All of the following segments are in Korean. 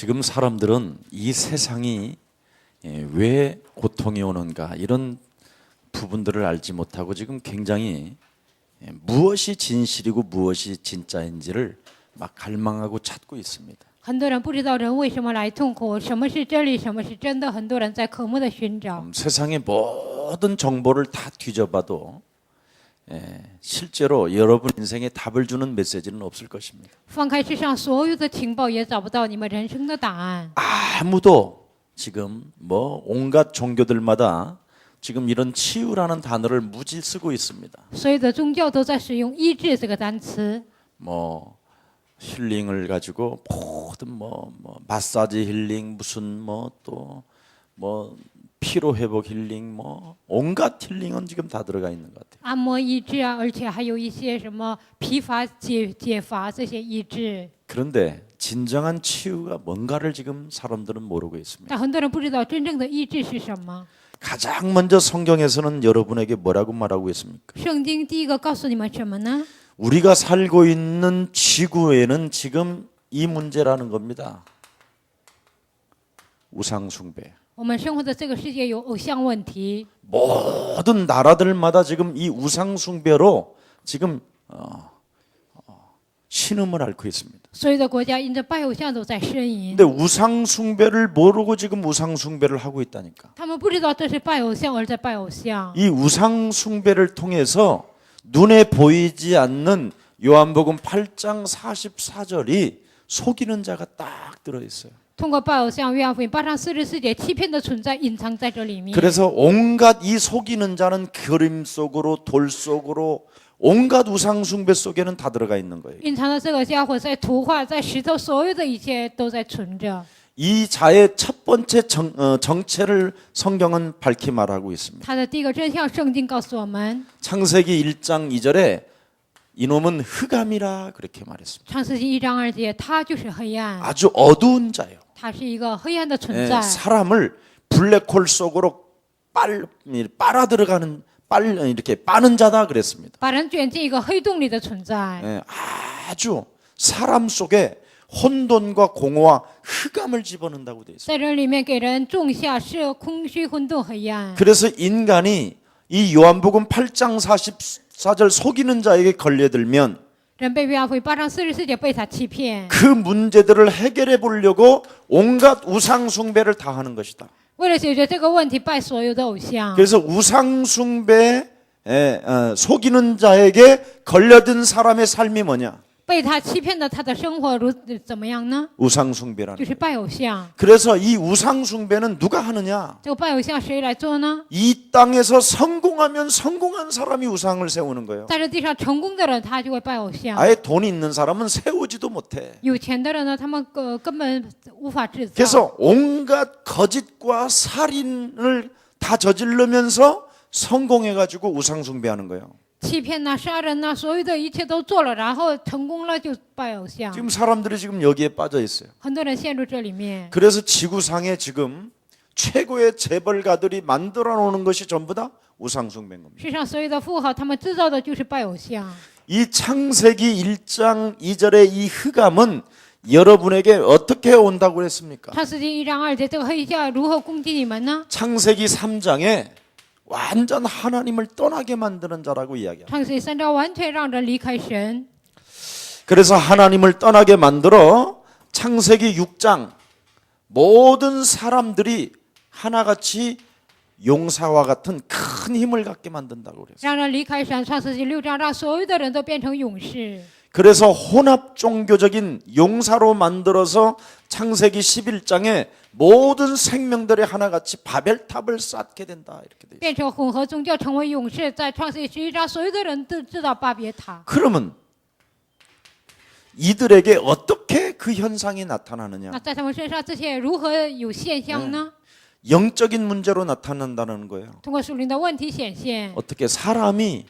지금 사람들은 이 세상이 왜 고통이 오는가 이런 부분들을 알지 못하고 지금 굉장히 무엇이 진실이고 무엇이 진짜인지를 막 갈망하고 찾고 있습니다. 很多人不知道人为什么来痛苦，什么是真理，什么是真的。很多人在渴慕的寻找。 세상의 모든 정보를 다 뒤져봐도 실제로 여러분 인생에 답을 주는 메시지는 없을 것입니다. 放开世上所有的情报，也找不到你们人生的答案。 아무도 지금 뭐 온갖 종교들마다 지금 이런 치유라는 단어를 무지 쓰고 있습니다. 所有的宗教都在使用医治这个单词。 뭐 힐링을 가지고 모든 뭐 마사지 힐링 무슨 뭐 또 뭐 피로 회복 힐링 뭐 온갖 힐링은 지금 다 들어가 있는 것 같아요. 按摩医治啊，而且还有一些什么疲乏解乏这些医治。 그런데 진정한 치유가 뭔가를 지금 사람들은 모르고 있습니다. 但很多人不知道真正的医治是什么。 가장 먼저 성경에서는 여러분에게 뭐라고 말하고 있습니까? 圣经第一个告诉你们什么呢？ 우리가 살고 있는 지구에는 지금 이 문제라는 겁니다. 우상 숭배. 我们生活的这个世界有偶像问题， 모든 나라들마다 지금 이 우상 숭배로 지금 신음을 앓고 있습니다. 所有的国家因着拜偶像都在呻吟。 근데 우상 숭배를 모르고 지금 우상 숭배를 하고 있다니까. 他们不知道这是拜偶像，而在拜偶像。 이 우상 숭배를 통해서 눈에 보이지 않는 요한복음 8장 44절이 속이는 자가 딱 들어 있어요. 通过拜偶像，约翰福音8章44节，欺骗的存在隐藏在这里面。 그래서 온갖 이 속이는 자는 그림 속으로 돌 속으로 온갖 우상 숭배 속에는 다 들어가 있는 거예요. 隐藏的这个家伙在图画、在石头，所有的一切都在存着。 이 자의 첫 번째 정체를 성경은 밝히 말하고 있습니다. 他的第一个真相，圣经告诉我们， 창세기 1장 2절에 이놈은 흑암이라 그렇게 말했습니다. 创世纪1章2节，他就是黑暗， 아주 어두운 자예요. 他是一个黑暗的存在， 사람을 블랙홀 속으로 빨아 들어가는 이렇게 빠는 자다 그랬습니다. 把人卷进一个黑洞里的存在。 아주 사람 속에 혼돈과 공허와 흑암을 집어넣는다고 되어 있어요. 在人里面给人种下是空虚、混沌、黑暗。 그래서 인간이 이 요한복음 8장 44절 속이는 자에게 걸려들면 人被约翰福音8章44节被他欺骗， 그 문제들을 해결해 보려고 온갖 우상 숭배를 다 하는 것이다. 为了解决这个问题，拜所有的偶像。 그래서 우상 숭배에 속이는 자에게 걸려든 사람의 삶이 뭐냐? 被他欺骗的他的生活怎么样呢？ 우상 숭배라는 就是拜偶像。 그래서 이 우상 숭배는 누가 하느냐? 这个拜偶像谁来做呢？ 이 땅에서 성공하면 성공한 사람이 우상을 세우는 거예요. 在这地上成功的人，他就会拜偶像。 아예 돈이 있는 사람은 세우지도 못해. 有钱的人呢，他们根本无法制造。 그래서 온갖 거짓과 살인을 다 저지르면서 성공해가지고 우상 숭배하는 거예요. 欺骗呐、杀人呐、所有的一切都做了，然后成功了就拜偶像。 지금 사람들이 지금 여기에 빠져 있어요. 很多人陷入这里面。 그래서 지구상에 지금 최고의 재벌가들이 만들어 놓는 것이 전부 다 우상 숭배인 겁니다. 世上所有的富豪，他们制造的就是拜偶像。 이 창세기 1장 2절의 이 흑암은 여러분에게 어떻게 온다고 그랬습니까? 创世纪1章2节，这个黑暗如何攻击你们呢？ 창세기 3장에 완전 하나님을 떠나게 만드는 자라고 이야기합니다. 创世纪3章完全让人离开神。 그래서 하나님을 떠나게 만들어 창세기 6장 모든 사람들이 하나같이 용사와 같은 큰 힘을 갖게 만든다고 그랬어요. 让人离开神。创世纪6章让所有的人都变成勇士。 그래서 혼합 종교적인 용사로 만들어서 창세기 11장에 모든 생명들이 하나같이 바벨탑을 쌓게 된다 이렇게 돼 있어요. 变成混合宗教，成为勇士。在创世纪11章，所有的人都知道巴别塔。 그러면 이들에게 어떻게 그 현상이 나타나느냐? 那在他们身上，这些如何有现象呢？ 영적인 문제로 나타난다는 거예요. 通过属灵的问题显现， 어떻게 사람이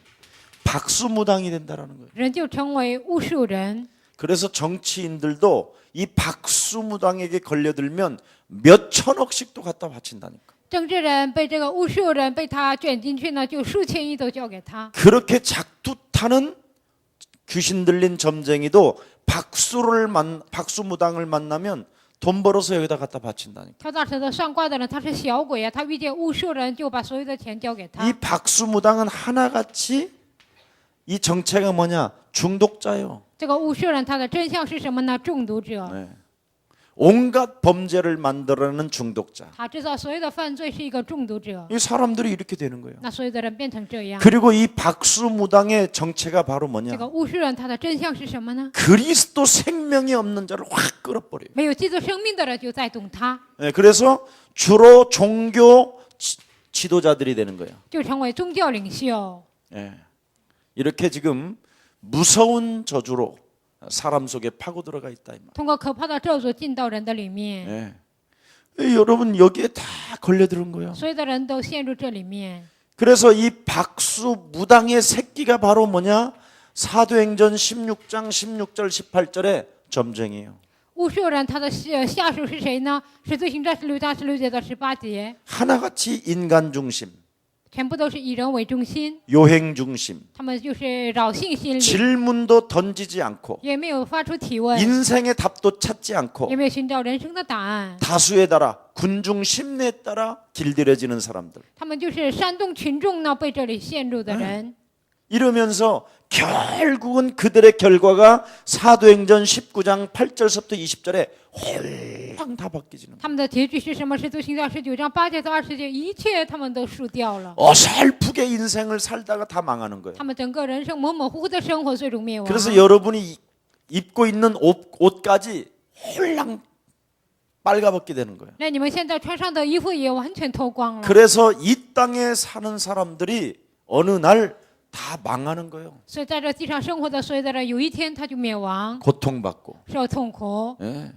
박수무당이 된다는 거예요. 人就成为巫术人。 그래서 정치인들도 이 박수무당에게 걸려들면 몇 천억씩도 갖다 바친다니까. 政治人被这个巫术人被他卷进去呢，就数千亿都交给他。 그렇게 작두타는 귀신 들린 점쟁이도 박수무당을 만나면 돈 벌어서 여기다 갖다 바친다니까. 跳大石头上挂的人他是小鬼啊，他遇见巫术人就把所有的钱交给他 이 。 박수무당은 하나같이 이 정체가 뭐냐? 중독자요. 这个巫术人他的真相是什么呢？中毒者， 네. 온갖 범죄를 만들어내는 중독자. 他知道所有的犯罪是一个中毒者， 이 사람들이 이렇게 되는 거예요. 那所有的人变成这样。 그리고 이 박수무당의 정체가 바로 这 뭐냐? 个巫术人他的真相是什么呢？ 그리스도 생명이 없는 자를 확 끌어버려요. 没有基督生命的人就在动他， 네, 그래서 주로 종교 지도자들이 되는 거예요. 就成为宗教领袖。 예. 이렇게 지금 무서운 저주로 사람 속에 파고 들어가 있다 이 말. 通过可怕的咒诅进到人的里面， 예. 여러분 여기에 다 걸려드는 거예요. 所有的人都陷入这里面。 그래서 이 박수 무당의 새끼가 바로 뭐냐? 사도행전 16장 16절 18절의 점쟁이에요. 巫术人他的下属是谁呢？使徒行传16章16节到18节， 하나같이 인간 중심, 全部都是以人为中心， 요행 중심, 他们就是扰性心理， 질문도 던지지 않고 也没有发出提问， 인생의 답도 찾지 않고 也没有寻找人生的答案。 다수에 따라 군중 심리에 따라 길들여지는 사람들. 他们就是煽动群众呢被这里陷入的人。 이러면서 결국은 그들의 결과가 사도행전 19장 8절부터 20절에 홀랑 다 바뀌지는 거예요. 他们的结局是什么？使徒行传19章8节到20节，一切他们都输掉了。 어설프게 인생을 살다가 다 망하는 거예요. 他们整个人生模模糊糊的生活最终灭亡。 그래서 여러분이 입고 있는 옷까지 홀랑 빨가벗게 되는 거예요. 那你们现在穿上的衣服也完全脱光了。 그래서 이 땅에 사는 사람들이 어느 날 다 망하는 거예요. 所以在这地上生活的所有的人，有一天他就灭亡， 고통받고. 受痛苦。 예.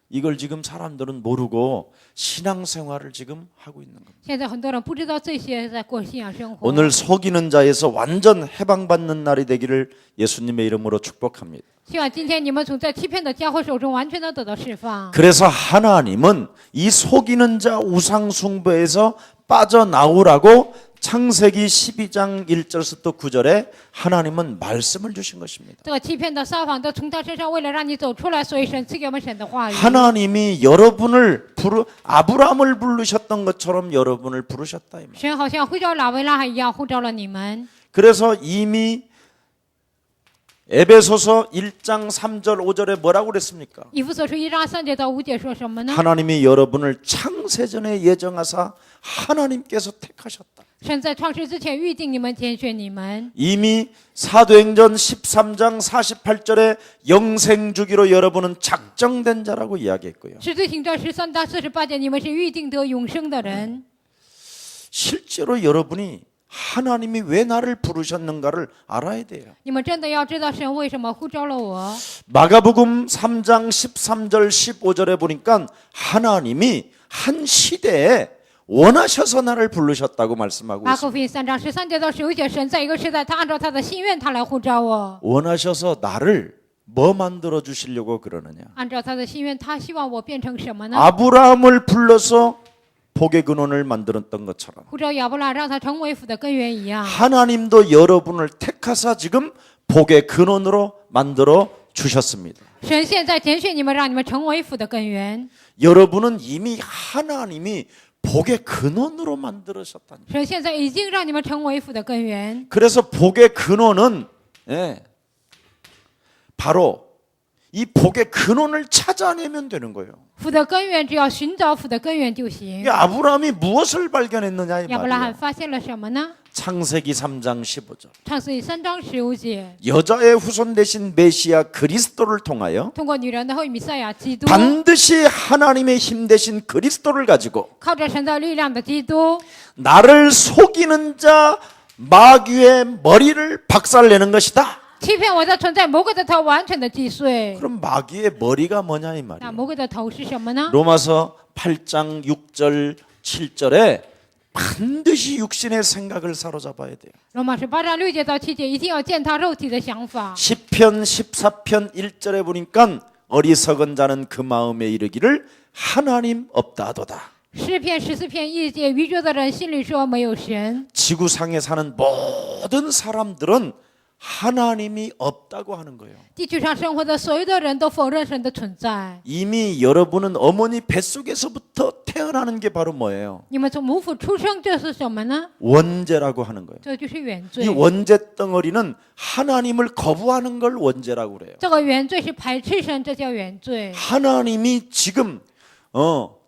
이걸 지금 사람들은 모르고 신앙생활을 지금 하고 있는 겁니다. 现在很多人不知道这些，在过信仰生活。 오늘 속이는 자에서 완전 해방받는 날이 되기를 예수님의 이름으로 축복합니다. 希望今天你们从这欺骗的家伙手中完全的得到释放。 그래서 하나님은 이 속이는 자 우상 숭배에서 빠져나오라고 창세기 12장 1절부터 9절에 하나님은 말씀을 주신 것입니다. 这个欺骗的撒谎都从他身上，为了让你走出来，所以神赐给我们神的话语。 하나님이 여러분을 아브라함을 부르셨던 것처럼 여러분을 부르셨다 이 말. 神好像呼召拉维拉一样呼召了你们。 그래서 이미 에베소서 1장 3절 5절에 뭐라고 그랬습니까? 以弗所书1章3节到5节说什么呢？ 하나님이 여러분을 창세전에 예정하사 하나님께서 택하셨다. 神在创世之前预定你们，拣选你们。 이미 사도행전 13장 48절에 영생 주기로 여러분은 작정된 자라고 이야기했고요. 使徒行传13章48节，你们是预定得永生的人。 실제로 여러분이 하나님이 왜 나를 부르셨는가를 알아야 돼요. 你们真的要知道神为什么呼召了我。 마가복음 3장 13절 15절에 보니까 하나님이 한 시대에 원하셔서 나를 부르셨다고 말씀하고 马 있습니다. 可福音3章13节到15节，神在一个时代，他按照他的心愿，他来呼召我。 원하셔서 나를 뭐 만들어 주시려고 그러느냐? 按照他的心愿，他希望我变成什么呢？ 아브라함을 불러서 복의 근원을 만들었던 것처럼 呼召亚伯拉，让他成为福的根源一样。 하나님도 여러분을 택하사 지금 복의 근원으로 만들어 주셨습니다. 神现在拣选你们，让你们成为福的根源。 여러분은 이미 하나님이 복의 근원으로 만들으셨다니. 神现在已经让你们成为福的根源。 그래서 복의 근원은 바로 이 복의 근원을 찾아내면 되는 거예요. 福的根源，只要寻找福的根源就行 이 。 아브라함이 무엇을 발견했느냐 이 亚伯拉罕 말이에요. 发现了什么呢？ 창세기 3장 15절. 创世记3章15节， 여자의 후손 되신 메시아 그리스도를 통하여 通过女人的后裔弥赛亚基督， 반드시 하나님의 힘 되신 그리스도를 가지고 靠着神的力量的基督， 나를 속이는 자 마귀의 머리를 박살내는 것이다. 欺骗我的存在，魔鬼的头完全的击碎。 그럼 마귀의 머리가 뭐냐 이 那 말이에요. 魔鬼的头是什么呢？ 로마서 8장 6절 7절에 반드시 육신의 생각을 사로잡아야 돼요. 罗马书8章6节到7节，一定要践踏肉体的想法。 시편 14편 1절에 보니까 어리석은 자는 그 마음에 이르기를 하나님 없다 하도다. 诗篇14篇1节，愚拙的人心里说没有神。 지구상에 사는 모든 사람들은 하나님이 없다고 하는 거예요. 地球上生活的所有的人都否认神的存在。 이미 여러분은 어머니 뱃속에서부터 태어나는 게 바로 뭐예요? 你们从母腹出生，这是什么呢？ 원죄라고 하는 거예요. 这就是原 이 罪。 원죄 덩어리는 하나님을 거부하는 걸 원죄라고 그래요. 这个原罪是排斥神，这叫原罪。 하나님이 지금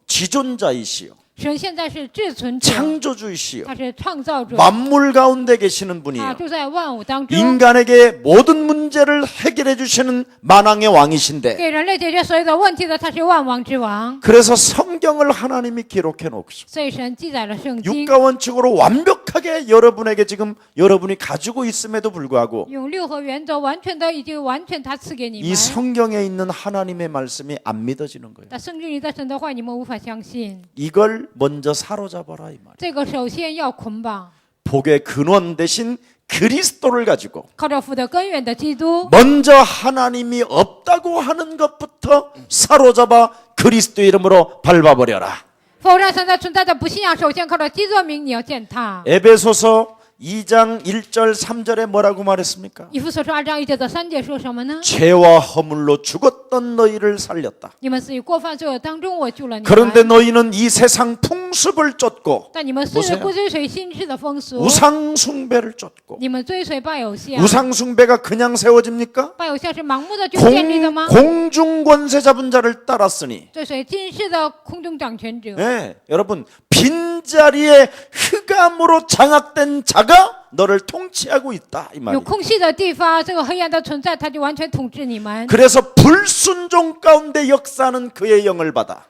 지존자이시요, 神现在是至存者， 창조주이시요, 他是创造者， 만물 가운데 계시는 他 분이에요. 住在万物当中， 인간에게 모든 문제를 해결해 주시는 만왕의 왕이신데, 给人类解决所有的问题的，他是万王之王。 그래서 성경을 하나님이 기록해 놓고 所以神记载了圣经， 육가 원칙으로 완벽하게 여러분에게 지금 여러분이 가지고 있음에도 불구하고 用六合原则完全的已经完全他赐给你 이 们。 성경에 있는 하나님의 말씀이 안 믿어지는 거예요. 但圣经里的神的话，你们无法相信。 이걸 먼저 사로잡아라 이 말이에요. 这个首先要捆绑， 복의 근원 대신 그리스도를 가지고 靠着福的根源的基督， 먼저 하나님이 없다고 하는 것부터 사로잡아 그리스도 이름으로 밟아버려라. 否认神的存在的不信仰，首先靠着基督的名，你要践踏。 에베소서 2장 1절 3절에 뭐라고 말했습니까? 以弗所书2章1节的3节说什么呢？ 죄와 허물로 죽었던 너희를 살렸다. 你们死于过犯罪恶当中，我救了你 그런데 们。 너희는 이 세상 풍습을 쫓고 但你们是不追随新世的风俗， 우상 숭배를 쫓고 你们追随拜偶像。 우상 숭배가 그냥 세워집니까? 拜偶像是盲目的就建立的吗？ 공중 권세 잡은 자를 따랐으니 追随今世的空中掌权者。 네, 여러분 빈자리에 흑암으로 장악된 자가 너를 통치하고 있다 이 有 말이에요. 空隙的地方，这个黑暗的存在，它就完全统治你们。 그래서 불순종 가운데 역사하는 그의 영을 받아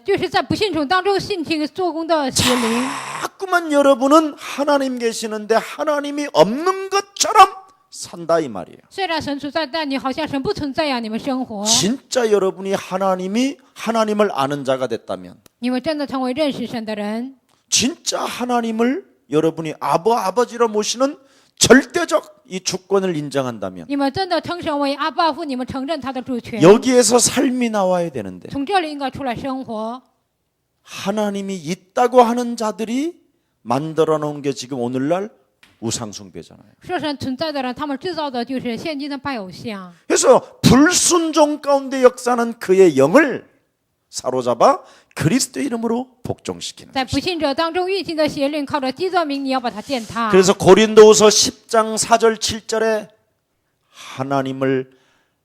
就是在不信主当中性情做工的邪灵。 자꾸만 여러분은 하나님 계시는데 하나님이 없는 것처럼 산다 이 말이에요. 虽然神存在，但你好像神不存在呀、你们生活， 진짜 여러분이 하나님을 아는 자가 됐다면 你们真的成为认识神的人， 진짜 하나님을 여러분이 아버지로 모시는 절대적 이 주권을 인정한다면 你们真的称神为阿爸父，你们承认他的主权。 여기에서 삶이 나와야 되는데 从这里应该出来生活。 하나님이 있다고 하는 자들이 만들어 놓은 게 지금 오늘날 우상숭배잖아요. 说神存在的人，他们制造的就是现今的拜偶像。 그래서 불순종 가운데 역사는 그의 영을 사로잡아 그리스도 이름으로 복종시키는 在不信者当中运行的邪灵，靠着基督名，你要把它践踏。 그래서 고린도후서 10장 4절 7절에 하나님을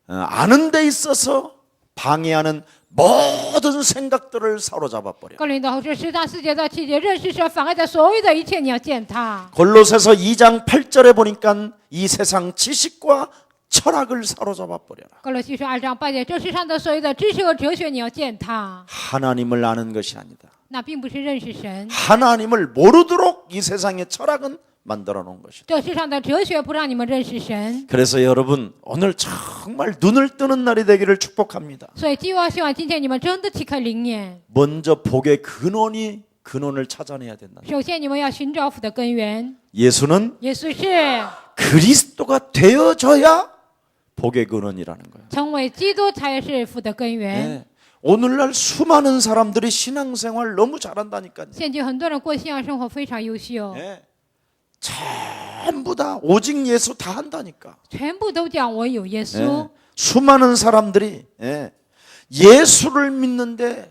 아는 데 있어서 방해하는 모든 생각들을 사로잡아 버려. 哥林多后书10章4节到7节，认识神妨碍的所有的一切，你要践踏。 골로새서 2장 8절에 보니까 이 세상 지식과 철학을 사로잡아 버려라. 哥罗西书2章8节，这世上的所有的知识和哲学，你要践踏。 하나님을 아는 것이 아니다. 那并不是认识神， 하나님을 모르도록 이 세상의 철학은 만들어 놓은 것이다. 这世上的哲学不让你们认识神。 그래서 여러분 오늘 정말 눈을 뜨는 날이 되기를 축복합니다. 所以希望今天你们真的启开灵眼。 먼저 복의 근원을 찾아내야 된다. 首先，你们要寻找福的根源。 예수는 耶稣是 그리스도가 되어져야 복의 근원이라는 거예요. 成为基督才是福的根源。 네. 오늘날 수많은 사람들이 신앙생활 너무 잘한다니까요. 现今很多人过信仰生活非常优秀， 네. 전부 다 오직 예수 다 한다니까. 全部都讲我有耶稣。 네. 수많은 사람들이 예수를 믿는데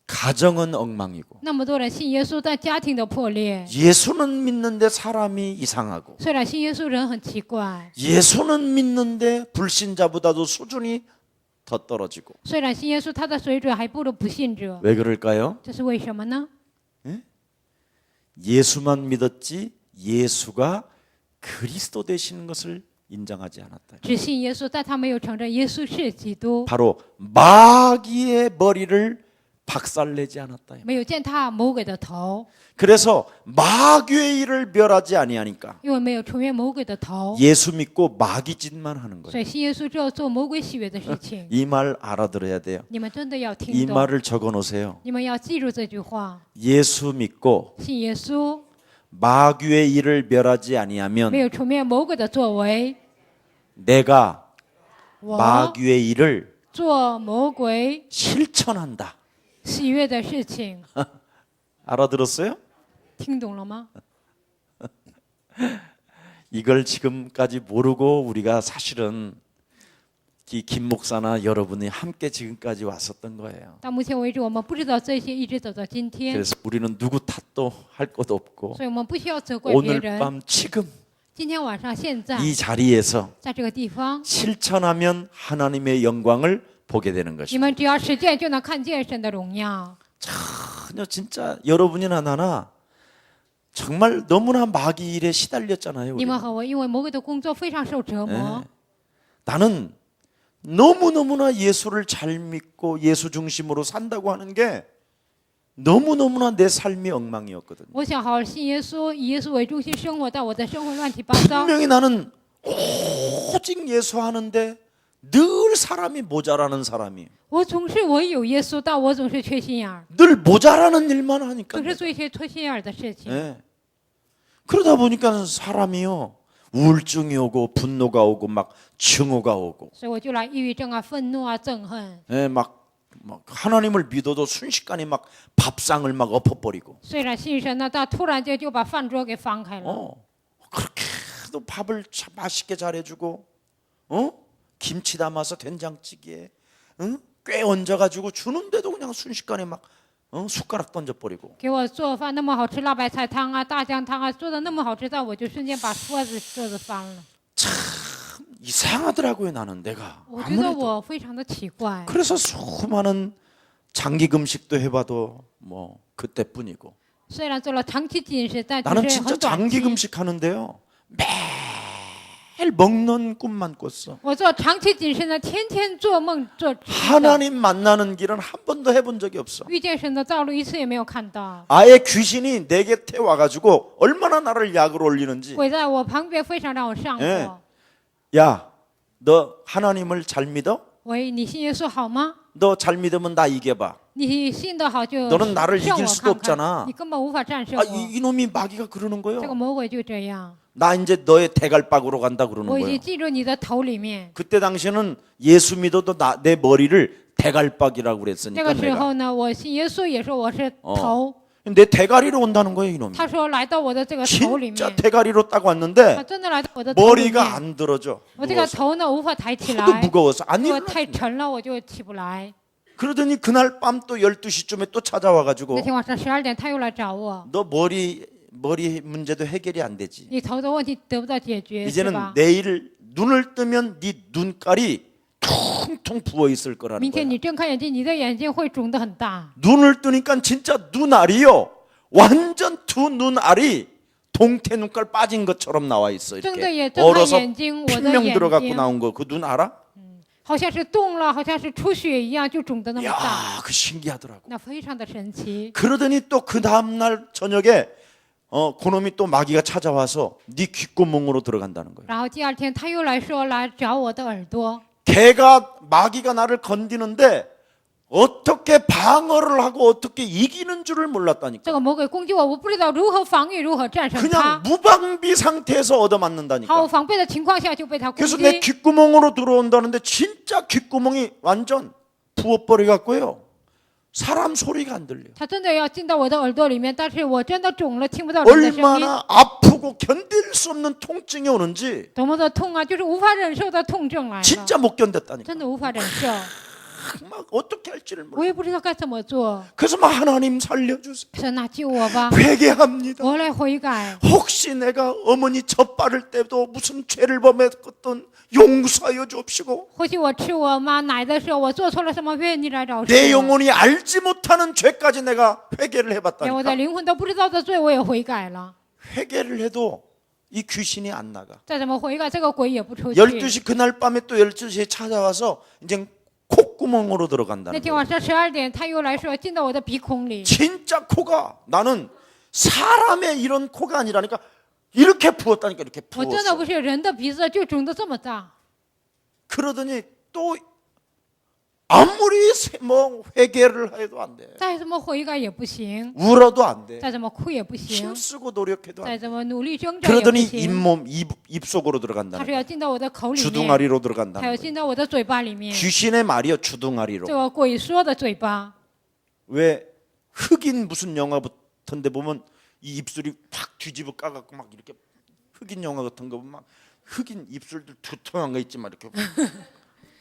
가정은 엉망이고 那么多人信耶稣，但家庭的破裂。 예수는 믿는데 사람이 이상하고 虽然信耶稣人很奇怪， 예수는 믿는데 불신자보다도 수준이 더 떨어지고 虽然信耶稣，他的水准还不如不信者。 왜 그럴까요? 这是为什么呢？ 예수만 믿었지 예수가 그리스도 되시는 것을 인정하지 않았다. 只信耶稣，但他没有承认耶稣是基督， 바로 마귀의 머리를 박살내지 않았다. 没有践踏魔鬼的头， 그래서 마귀의 일을 멸하지 아니하니까 因为没有超越魔鬼的头， 예수 믿고 마귀 짓만 하는 所 거예요. 以信耶稣之后做魔鬼喜悦的事情。 이 말 알아들어야 돼요. 你们真的要 이 听懂， 말을 적어 놓으세요. 你们要记住这句话： 예수 믿고 信耶稣， 마귀의 일을 멸하지 没 아니하면 有出面魔鬼的作为， 내가 我 마귀의 일을 做魔鬼 실천한다. 喜悦的事情。 알아들었어요? 听懂了吗？ 이걸 지금까지 모르고 우리가 사실은 이 김 목사나 여러분이 함께 지금까지 왔었던 거예요. 到目前为止，我们不知道这些，一直走到今天， 그래서 우리는 누구 탓도 할 것도 없고 所以我们不需要责怪别 오늘 人。 밤 지금 今天晚上，现在， 이 자리에서 在这个地方， 실천하면 하나님의 영광을 보게 되는 你 것입니다. 们只要实践，就能看见神的荣耀。 전혀 진짜 여러분이나 나나 정말 너무나 마귀 일에 시달렸잖아요. 你 우리는. 们和我因为魔鬼的工作非常受折磨。 나는 너무너무나 예수를 잘 믿고 예수 중심으로 산다고 하는 게 너무너무나 내 삶이 엉망이었거든요. 我想好好信耶稣，以耶稣为中心生活，但我的生活乱七八糟。 분명히 나는 오직 예수 하는데 늘 사람이 모자라는 사람이에요. 我有耶稣，但我总是缺心眼儿， 늘 모자라는 일만 하니까. 总是做一些缺心眼儿的事情。 예. 그러다 보니까 사람이요 우울증이 오고 분노가 오고 막 증오가 오고 所以我就来抑郁症啊、愤怒啊、憎恨。 예, 막 하나님을 믿어도 순식간에 막 밥상을 막 엎어버리고 虽然信神呢，但突然间就把饭桌给翻开了。 그렇게도 밥을 참 맛있게 잘해주고 김치 담아서 된장찌개에 꽤 얹어가지고 주는데도 그냥 순식간에 막 숟가락 던져버리고 给我做饭那么好吃，辣白菜汤啊、大酱汤啊，做的那么好吃，但我就瞬间把桌子翻了。 참 이상하더라고요. 나는 내가 我觉得 아무래도 我非常的奇怪。 그래서 수많은 장기 금식도 해봐도 뭐 그때뿐이고 虽然做了长期禁食，但就 나는 是 진짜 很短 장기 期。 금식 하는데요 매일 먹는 꿈만 꿨어. 我做长期禁食呢，天天做梦做吃的， 하나님 만나는 길은 한 번도 해본 적이 없어. 遇见神的道路一次也没有看到。 아예 귀신이 내 곁에 와가지고 얼마나 나를 약을 올리는지. 鬼在我旁边非常让我上火。 예. 야, 너 하나님을 잘 믿어? 喂，你信耶稣好吗？ 너 잘 믿으면 나 이겨봐. 你信得好就 너는 나를 胜 이길 我 수도 看看， 없잖아. 你根本无法战胜 아, 我。 이놈이 마귀가 그러는 这个 거예요. 魔鬼就这样， 나 이제 너의 대갈박으로 간다 그러는 我已 거예요. 经进入你的头里面。 그때 당시에는 예수 믿어도 내 머리를 대갈박이라고 这 그랬으니까 个时 내가 候呢，我信耶稣也说我是头， 내 대가리로 온다는 거예요, 이놈이. 他说来到我的这个头里 진짜 面， 대가리로 딱 他 왔는데 真的来到我的头里 머리가 面， 안 들어져. 我这个 무거워서. 头呢无法抬起 하도 来， 무거워서 안 我 일어나. 太沉了，我就起不来。 그러더니 그날 밤 또 12시쯤에 또 찾아와가지고 那天晚上12点，他又来找我， 너 머리 문제도 해결이 안 되지. 你头的问题得不到解决，是 이제는 吧？ 내일 눈을 뜨면 네 눈깔이 퉁퉁 부어 있을 거라는 明天 거야. 你睁开眼睛，你的眼睛会肿得很大。 눈을 뜨니까 진짜 눈알이요. 완전 두 눈알이 동태 눈깔 빠진 것처럼 나와 있어. 睁着 이렇게 眼睁开 얼어서 眼睛，我的 필명 眼 들어갖고 睛 나온 거 그 눈 알아? 好像是动了，好像是出血一样，就肿得那么大， 야, 그 신기하더라고. 那非常的神奇。 그러더니 또 그 다음 날 저녁에 그놈이 또 마귀가 찾아와서 네 귓구멍으로 들어간다는 거예요. 然后第二天他又来说来找我的耳朵， 걔가 마귀가 나를 건드는데 어떻게 방어를 하고 어떻게 이기는 줄을 这 몰랐다니까. 个魔鬼攻击我，我不知道如何防御，如何战胜他 그냥 。 무방비 상태에서 毫无 얻어맞는다니까. 防备的情况下就被他攻 그래서 내 击， 귓구멍으로 들어온다는데 진짜 귓구멍이 완전 부어버려 갖고요. 사람 소리가 안 들려. 他真的要进到我的耳朵里面，但是我真的肿了，听不到人的声音， 얼마나 아프고 견딜 수 없는 통증이 오는지 多么的痛啊，就是无法忍受的痛症来了， 진짜 못 견뎠다니까. 真的无法忍受， 막 어떻게 할지를 몰라. 我也不知道该怎么做。 그래서 막 하나님 살려주세요. 神啊，救我吧， 회개합니다. 我来悔改。 혹시 내가 어머니 젖 바를 때도 무슨 죄를 범했던 용서하여 주옵시고 或许我吃我妈奶的时候，我做错了什么，愿你来饶恕 내 我。 영혼이 알지 못하는 죄까지 내가 회개를 连我的 해봤다니까. 灵魂都不知道的罪，我也悔改了。 회개를 해도 이 귀신이 안 나가. 再怎么悔改，这个鬼也不出去。 12시 그날 밤에 또 12시에 찾아와서 이제 콧구멍으로 那 들어간다는 天 거야. 晚上12点，他又来说进到我的鼻孔里， 진짜 코가 나는 사람의 이런 코가 아니라니까 이렇게 부었다니까. 이렇게 我真的 부었어. 不是人的鼻子，就肿得这么大。 그러더니 또 아무리 뭐 회개를 해도 안 돼. 再怎么悔改也不行， 울어도 안 돼. 再怎么哭也不行， 힘쓰고 노력해도 안 再 돼. 怎么努力挣扎也不 그러더니 行。 잇몸 입 속으로 他 들어간다는 是 거야. 要进到我的口里面， 주둥아리로 还 들어간다는 要 거야. 进到我的嘴巴里面。 귀신의 말이요 주둥아리로. 这个鬼说的嘴巴， 왜 흑인 무슨 영화 같은데 보면 이 입술이 확 뒤집어 까갖고 막 이렇게 흑인 영화 같은 거 보면 막 흑인 입술들 두툼한 거 있지만 이렇게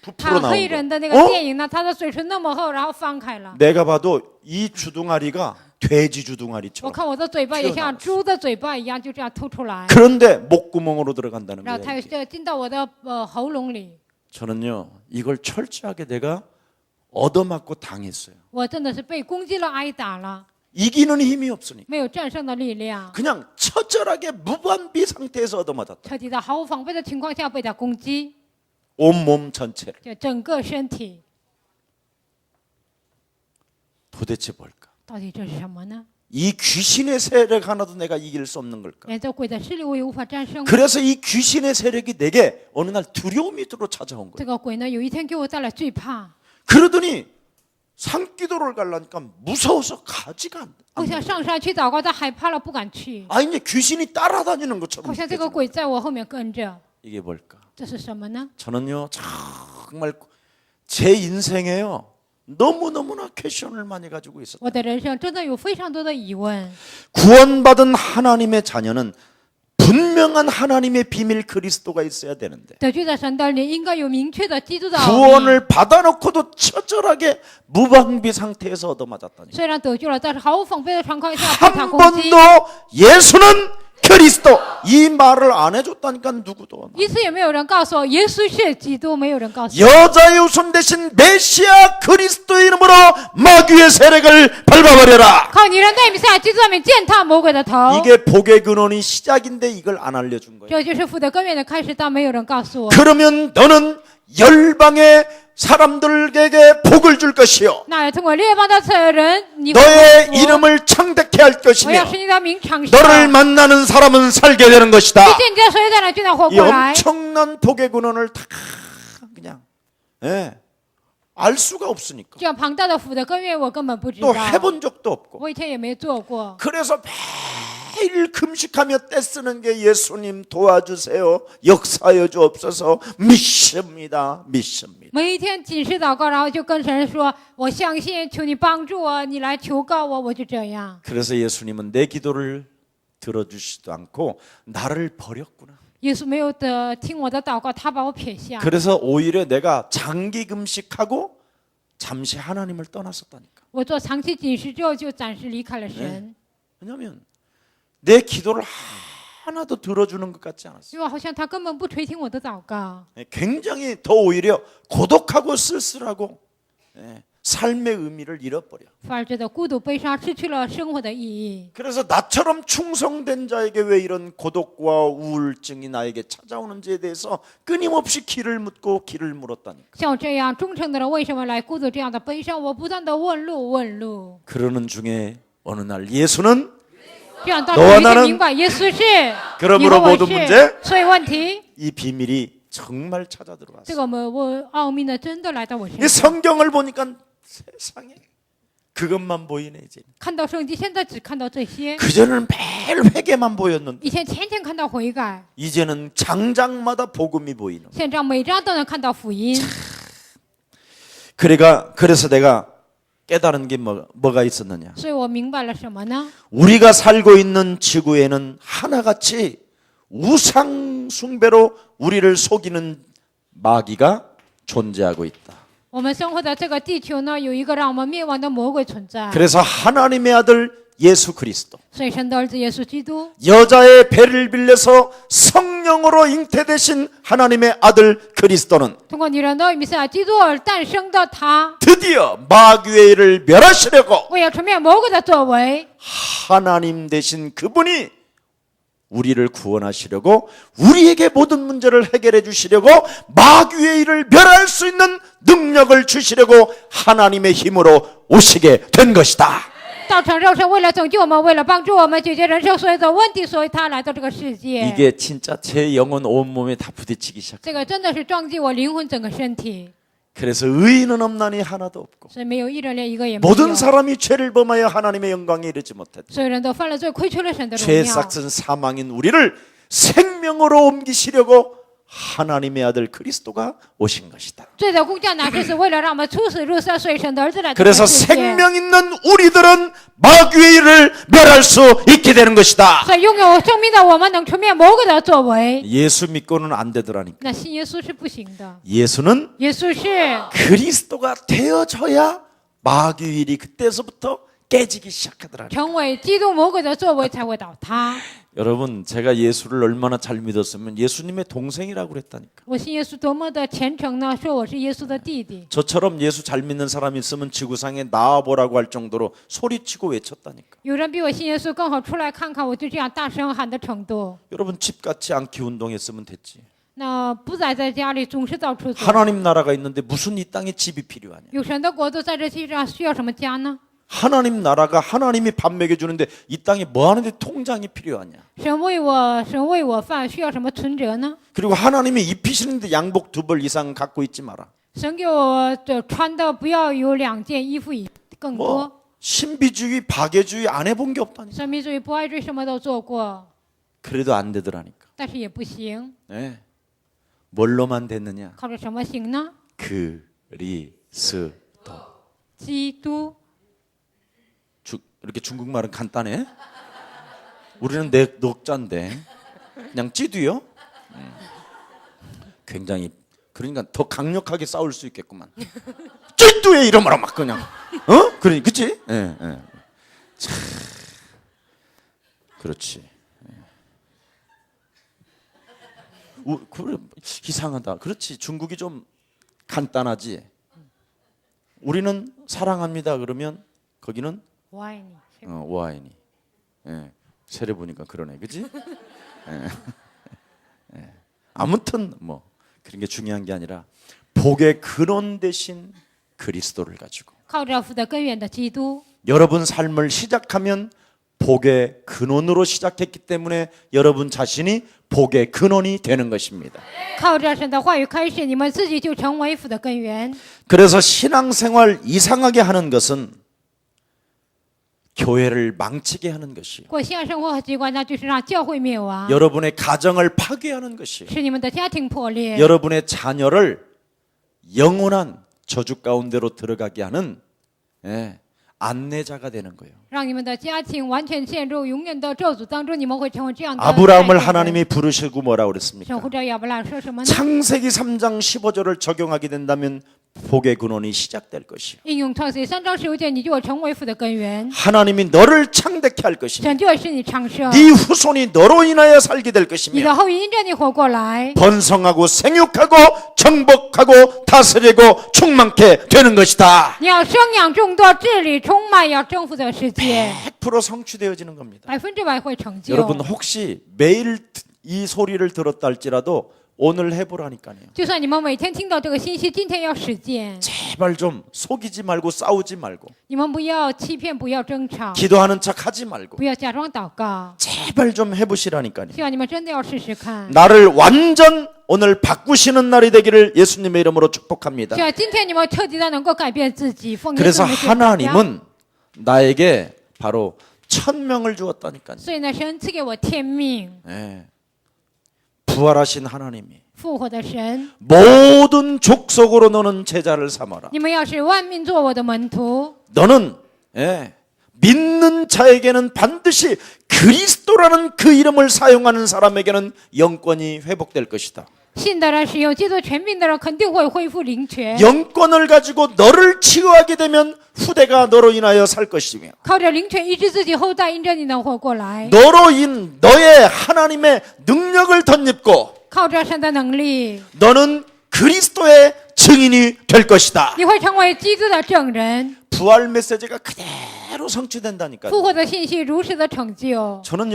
부풀어 看 나온 黑人的那 거. 个电影呢，他的嘴唇那么厚，然后翻开了。 내가 봐도 이 주둥아리가 돼지 我 주둥아리처럼. 看我的嘴巴也像猪的嘴巴一样，就这样凸出来， 그런데 목구멍으로 들어간다는 然后 거예요. 它 이게. 就进到我的喉咙里。 저는요 이걸 철저하게 내가 얻어맞고 당했어요. 我真的是被攻击了，挨打了， 이기는 힘이 없으니까 没有战胜的力量， 그냥 처절하게 무방비 상태에서 얻어맞았다. 彻底在毫无防备的情况下被他攻击， 온몸 전체를. 就整个身体。 도대체 뭘까? 到底这是什么呢？ 이 귀신의 세력 하나도 내가 이길 수 없는 걸까? 连这鬼的势力我也无法战胜。 그래서 이 귀신의 세력이 내게 어느 날 두려움이 들어 찾아온 这 거예요. 个鬼呢，有一天给我带来惧怕。 그러더니 산기도를 가려니까 무서워서 가지가 않. 我想上山去祷告，但害怕了，不敢去。 아 이제 귀신이 따라다니는 것처럼. 好像这个 느껴지는 鬼在我后面跟着， 이게 뭘까? 这是什么呢？ 저는요 정말 제 인생에요 너무너무나 퀘션을 많이 가지고 있었어요. 我的人生真的有非常多的疑问。 구원받은 하나님의 자녀는 분명한 하나님의 비밀 그리스도가 있어야 되는데 得救在神的里，应该有明确的基督的奥秘。 구원을 받아놓고도 처절하게 무방비 상태에서 얻어맞았다니. 虽然得救了，但是毫无防备的状况下被他 한 攻击， 번도 예수는 그리스도 이 말을 안 해줬다니까 누구도. 一次也没有人告诉我耶稣是基督，没有人告诉我。 여자의 우선 대신 메시아 그리스도의 이름으로 마귀의 세력을 밟아버려라. 靠你人代名下基督上面践踏魔鬼的头， 이게 복의 근원이 시작인데 이걸 안 알려준 거예요. 这就是福德根源的开始，但没有人告诉我。 그러면 너는 열방의 사람들에게 복을 줄 것이요 那通过列邦的人，你会 너의 祝福 이름을 창대케 할 我要 것이며 使你的名长盛。 너를 만나는 사람은 살게 되는 것이다. 遇见你的所有的人就能活 이 过来。 엄청난 복의 근원을 다 그냥 알 수가 없으니까 这样庞大的福德根源，我根本不知 또 道， 해본 적도 없고 我以前也没做过。 그래서 매일 금식하며 떼쓰는 게 예수님 도와주세요 역사여 주옵소서 믿습니다. 每一天谨视祷告，然后就跟神说：“我相信，求你帮助我，你来求告我。”我就这样。 그래서 예수님은 내 기도를 들어주시지도 않고 나를 버렸구나. 耶稣没有的听我的祷告，他把我撇下。 그래서 오히려 내가 장기 금식하고 잠시 하나님을 떠났었다니까. 我做长期禁食之后，就暂时离开了神， 왜냐하면 내 기도를 하나도 들어주는 것 같지 않았어요. 因为好像他根本不垂听我的祷告， 굉장히 더 오히려 고독하고 쓸쓸하고 삶의 의미를 잃어버려. 反而觉得孤独、悲伤，失去了生活的意义。 그래서 나처럼 충성된 자에게 왜 이런 고독과 우울증이 나에게 찾아오는지에 대해서 끊임없이 길을 묻고 길을 물었다니까. 像我这样忠诚的人，为什么来孤独这样的悲伤？我不断的问路，问路。 그러는 중에 어느 날 예수는 这样当时我就明白，耶稣是， 그러므로 你和我 모든 是 문제 ，所以问题， 이 비밀이 정말 찾아 这 들어왔어요. 个我奥秘呢，真的来到我身 이 上。 성경을 보니까 세상에 그것만 보이네 이제. 看到圣经，现在只看到这些。 그전에는 매일 회개만 보였는데 以前天天看到悔改， 이제는 장장마다 복음이 보이는. 现在每章都能看到福音。 그래서 내가 깨달은 게 뭐가 있었느냐? 所以我明白了什么呢？ 우리가 살고 있는 지구에는 하나같이 우상 숭배로 우리를 속이는 마귀가 존재하고 있다. 我们生活的这个地球呢，有一个让我们灭亡的魔鬼存在。 그래서 하나님의 아들 예수 그리스도 所以神的儿子耶稣基督， 여자의 배를 빌려서 성령으로 잉태되신 하나님의 아들 그리스도는 通过女人的弥赛亚基督而诞生的他， 드디어 마귀의 일을 멸하시려고 为了除灭魔鬼的作为， 하나님 되신 그분이 우리를 구원하시려고 우리에게 모든 문제를 해결해 주시려고 마귀의 일을 멸할 수 있는 능력을 주시려고 하나님의 힘으로 오시게 된 것이다. 道成肉身，为了拯救我们，为了帮助我们解决人生所有的问题，所以他来到这个世界。 이게 진짜 제 영혼 온몸에 다 부딪히기 시작. 这个真的是撞击我灵魂整个身体， 그래서 의인은 없나니 하나도 없고 所以没有一人连一个也没有。 모든 사람이 죄를 범하여 하나님의 영광에 이르지 못했다. 所有人都犯了罪，亏缺了神的荣 죄 耀。 삭은 사망인 우리를 생명으로 옮기시려고 하나님의 아들 그리스도가 오신 것이다. 罪的工匠乃是为了让我们出死入生，所以神的儿子来到 그래서 这世界。 생명 있는 우리들은 마귀의 일을 멸할 수 있게 되는 것이다. 所以拥有生命的我们能出面魔鬼的作为， 예수 믿고는 안 되더라니까. 那信耶稣是不行的。 예수는 耶稣是 그리스도가 되어져야 마귀의 일이 그때서부터 깨지기 시작하더라니까. 成为基督，魔鬼的作为才会倒塌。 여러분, 제가 예수를 얼마나 잘 믿었으면 예수님의 동생이라고 그랬다니까. 我信耶稣多么的虔诚呢？说我是耶稣的弟弟。 저처럼 예수 잘 믿는 사람이 있으면 지구상에 나와보라고 할 정도로 소리치고 외쳤다니까. 有人比我信耶稣更好，出来看看，我就这样大声喊的程度。 여러분, 집같이 않게 운동했으면 됐지. 那不再在家里，总是到处走。 하나님 나라가 있는데 무슨 이 땅에 집이 필요하냐. 有神的国度在这世界上需要什么家呢？ 하나님 나라가 하나님이 밥 먹여주는데 이 땅에 뭐 하는데 통장이 필요하냐. 神为我饭，需要什么存折呢？ 그리고 하나님이 입히시는데 양복 2벌 이상 갖고 있지 마라. 神给我的穿的不要有2件衣服更多。 뭐 신비주의, 박애주의 안 해본 게 없다니까. 神秘主义、不爱主义什么都做过， 그래도 안 되더라니까. 但是也不行。 네. 뭘로만 됐느냐? 靠着什么行呢？ 그리스도. 基督。 이렇게 중국말은 간단해. 우리는 녹자인데 그냥 찌두요. 굉장히 그러니까 더 강력하게 싸울 수 있겠구만. 찌두의 이름으로 막 그냥. 그러니 그치? 예, 예. 참 그렇지. 그래 이상하다. 그렇지. 중국이 좀 간단하지. 우리는 사랑합니다. 그러면 거기는 我爱你。 오아이니. 예. 세례 보니까 그러네, 그지? 예. 예. 아무튼 뭐 그런 게 중요한 게 아니라 복의 근원 대신 그리스도를 가지고 靠着福的根源的基督， 여러분 삶을 시작하면 복의 근원으로 시작했기 때문에 여러분 자신이 복의 근원이 되는 것입니다. 靠着神的话语开始，你们自己就成为福的根源。 그래서 신앙생활 이상하게 하는 것은 교회를 망치게 하는 것이요. 过信仰生活和习惯，那就是让教会灭亡， 여러분의 가정을 파괴하는 것이요. 使你们的家庭破裂， 여러분의 자녀를 영원한 저주 가운데로 들어가게 하는 안내자가 되는 거예요. 让你们的家庭完全陷入永远的咒诅当中。你们会成为这样的。 아브라함을 하나님이 부르시고 뭐라고 神 그랬습니까? 呼召亚伯拉罕说什么呢？ 창세기 3장 15절을 적용하게 된다면 복의 근원이 시작될 것이요. 应用创世3章15节，你就会成为福的根源。 하나님이 너를 창대케 할 것이며 神就会使你昌盛， 네 후손이 너로 인하여 살게 될 你的 것이며 后裔因着你活过来， 번성하고 생육하고 정복하고 다스리고 충만케 되는 것이다. 你要生养众多，治理充满，要征服这个世界， 100% 성취되어지는 겁니다. 100%会成就。 여러분 혹시 매일 이 소리를 들었다 할지라도 오늘 해보라니까요. 就算你们每天听到这个信息，今天要实践。 제발 좀 속이지 말고 싸우지 말고 你们不要欺骗，不要争吵， 기도하는 척 하지 말고 不要假装祷告。 제발 좀 해보시라니까요. 希望你们真的要试试看。 나를 완전 오늘 바꾸시는 날이 되기를 예수님의 이름으로 축복합니다. 希望今天你们彻底的能够改变自己，奉耶稣 그래서 名祝福大家。 하나님은 나에게 바로 1000명을 주었다니까요. 所以呢，神赐给我天命， 예. 부활하신 하나님이 复活的神， 모든 족속으로 너는 제자를 삼아라. 你们要使万民做我的门徒。 너는 믿는 자에게는 반드시 그리스도라는 그 이름을 사용하는 사람에게는 영권이 회복될 것이다. 信的人使用基督权柄的人肯定会恢复灵权， 영권을 가지고 너를 치유하게 되면 후대가 너로 인하여 살 것이며 靠着灵权医治自己，后代因着你能活过来， 너의 하나님의 능력을 덧입고 靠着神的能力， 너는 그리스도의 증인이 될 것이다. 你会成为基督的证人。 부활 메시지가 그대로 성취된다니까요. 复活的信息如实的成就。 저는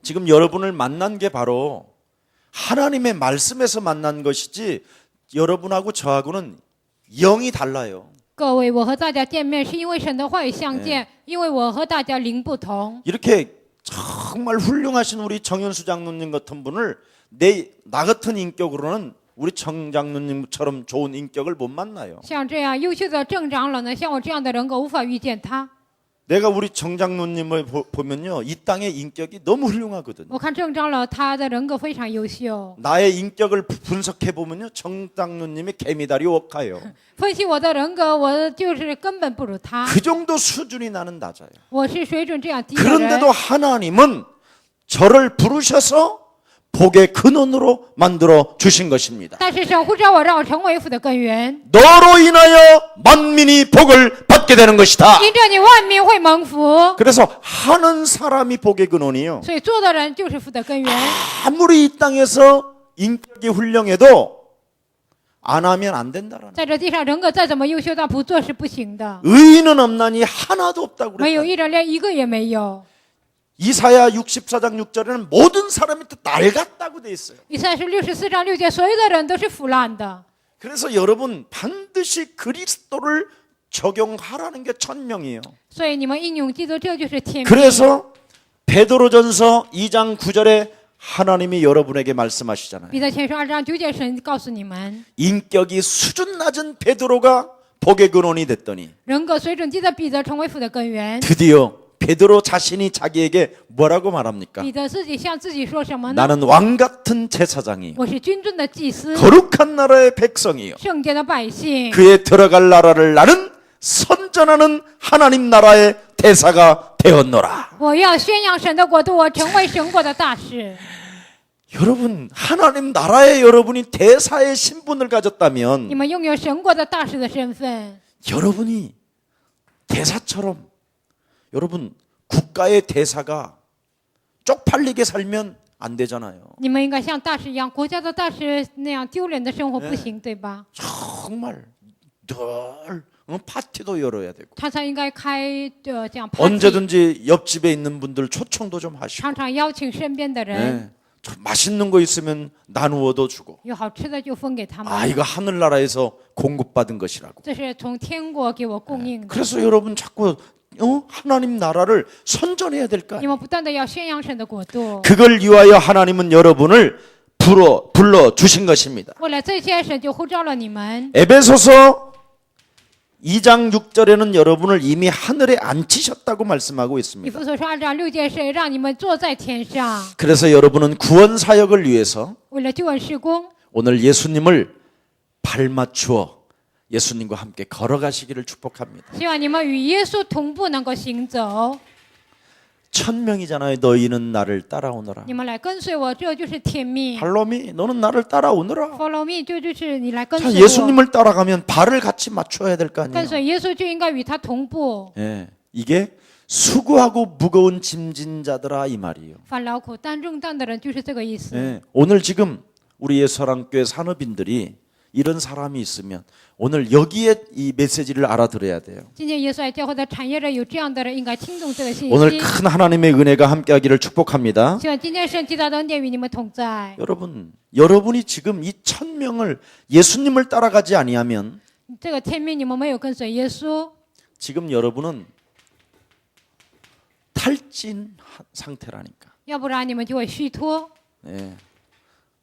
지금 여러분을 만난 게 바로 하나님의 말씀에서 만난 것이지 여러분하고 저하고는 영이 달라요. 各位，我和大家见面是因为神的话语相见，因为我和大家灵不同。 이렇게 정말 훌륭하신 우리 정현수 장로님 같은 분을 나 같은 인격으로는 우리 정 장로님처럼 좋은 인격을 못 만나요. 像这样优秀的正长老呢，像我这样的人格无法遇见他。 내가 우리 정장로님을 보면요, 이 땅의 인격이 너무 훌륭하거든요. 我看郑长老他的人格非常优秀， 나의 인격을 분석해 보면요, 정장로님이 개미다리 워카예요. 分析我的人格，我就是根本不如他， 그 정도 수준이 나는 낮아요. 我是水准这样低的 그런데도 人。 하나님은 저를 부르셔서 복의 근원으로 만들어 주신 것입니다. 但是神呼召我，让我成为福的根源， 너로 인하여 만민이 복을 받게 되는 것이다. 因着你万民会蒙福， 그래서 하는 사람이 복의 근원이에요. 所以做的人就是福的根源。 아무리 이 땅에서 인격이 훌륭해도 안 하면 안 된다라는. 在这地上，人格再怎么优秀，但不做是不行的。 의인은 없나니 하나도 없다고 没有 그랬다. 一人，连一个也没有。 이사야 64장 6절에는 모든 사람이 다 낡았다고 돼 있어요. 以赛是64章6节，所有的人都是腐烂的。 그래서 여러분 반드시 그리스도를 적용하라는 게 천명이에요. 所以你们应用基督，这就是天命。 그래서 베드로전서 2장 9절에 하나님이 여러분에게 말씀하시잖아요. 彼得前书2章9节，神告诉你们， 인격이 수준 낮은 베드로가 복의 근원이 됐더니 人格水准低的彼得成为福的根源。 드디어 베드로 자신이 자기에게 뭐라고 말합니까? 彼得自己向自己说什么呢？ 나는 왕 같은 제사장이요, 我是君尊的祭司， 거룩한 나라의 백성이요, 圣洁的百姓， 그에 들어갈 나라를 나는 선전하는 하나님 나라의 대사가 되었노라. 我要宣扬神的国度，我成为神国的大使。 여러분, 하나님 나라에 여러분이 대사의 신분을 가졌다면 你们拥有神国的大使的身份， 여러분이 대사처럼, 여러분 국가의 대사가 쪽팔리게 살면 안 되잖아요. 你们应该像大使一样，国家的大使那样丢脸的生活不行，对吧？ 정말 늘 파티도 열어야 되고 常常应该开这样 party， 언제든지 옆집에 있는 분들 초청도 좀 하시고 常常邀请身边的人， 네, 좀 맛있는 거 있으면 나누어도 주고 有好吃的就分给他们。 아, 이거 하늘나라에서 공급받은 것이라고. 这是从天国给我供应的。 그래서 여러분 자꾸 하나님 나라를 선전해야 될 거 你 아니에요. 们不断的要宣扬神的国度， 그걸 위하여 하나님은 여러분을 불러 주신 것입니다. 为了这些，神就呼召了你们。 에베소서 2장 6절에는 여러분을 이미 하늘에 앉히셨다고 말씀하고 以 있습니다. 弗所书2章6节是让你们坐在天上， 그래서 여러분은 구원 사역을 위해서 为了救恩事工， 오늘 예수님을 발맞추어 예수님과 함께 걸어가시기를 축복합니다. 希望你们与耶稣同步能够行走。 천명이잖아요. 너희는 나를 따라오너라. 你们来跟随我，这就是天命。 발롬이 너는 나를 따라오너라. Follow me，这就是你来跟 자, 随我。 예수님을 따라가면 발을 같이 맞춰야 될 거 跟 아니에요. 随耶稣就应该与他同步。 예, 이게 수고하고 무거운 짐진 자들아 이 말이에요. 凡劳苦担重担的人，就是这个意思。 예, 오늘 지금 우리 예수사랑교회 산업인들이 이런 사람이 있으면 오늘 여기에 이 메시지를 알아들어야 돼요. 今天耶稣爱教会的产业人有这样的人，应该听懂这个信 오늘 息。 큰 하나님의 은혜가 함께하기를 축복합니다. 希望今天圣极大的恩典与你们同在。 여러분이 지금 이 1000명을 예수님을 따라가지 아니하면 这个天命你们没有跟随耶稣， 지금 여러분은 탈진 상태라니까. 要不然你们就会虚脱。 예.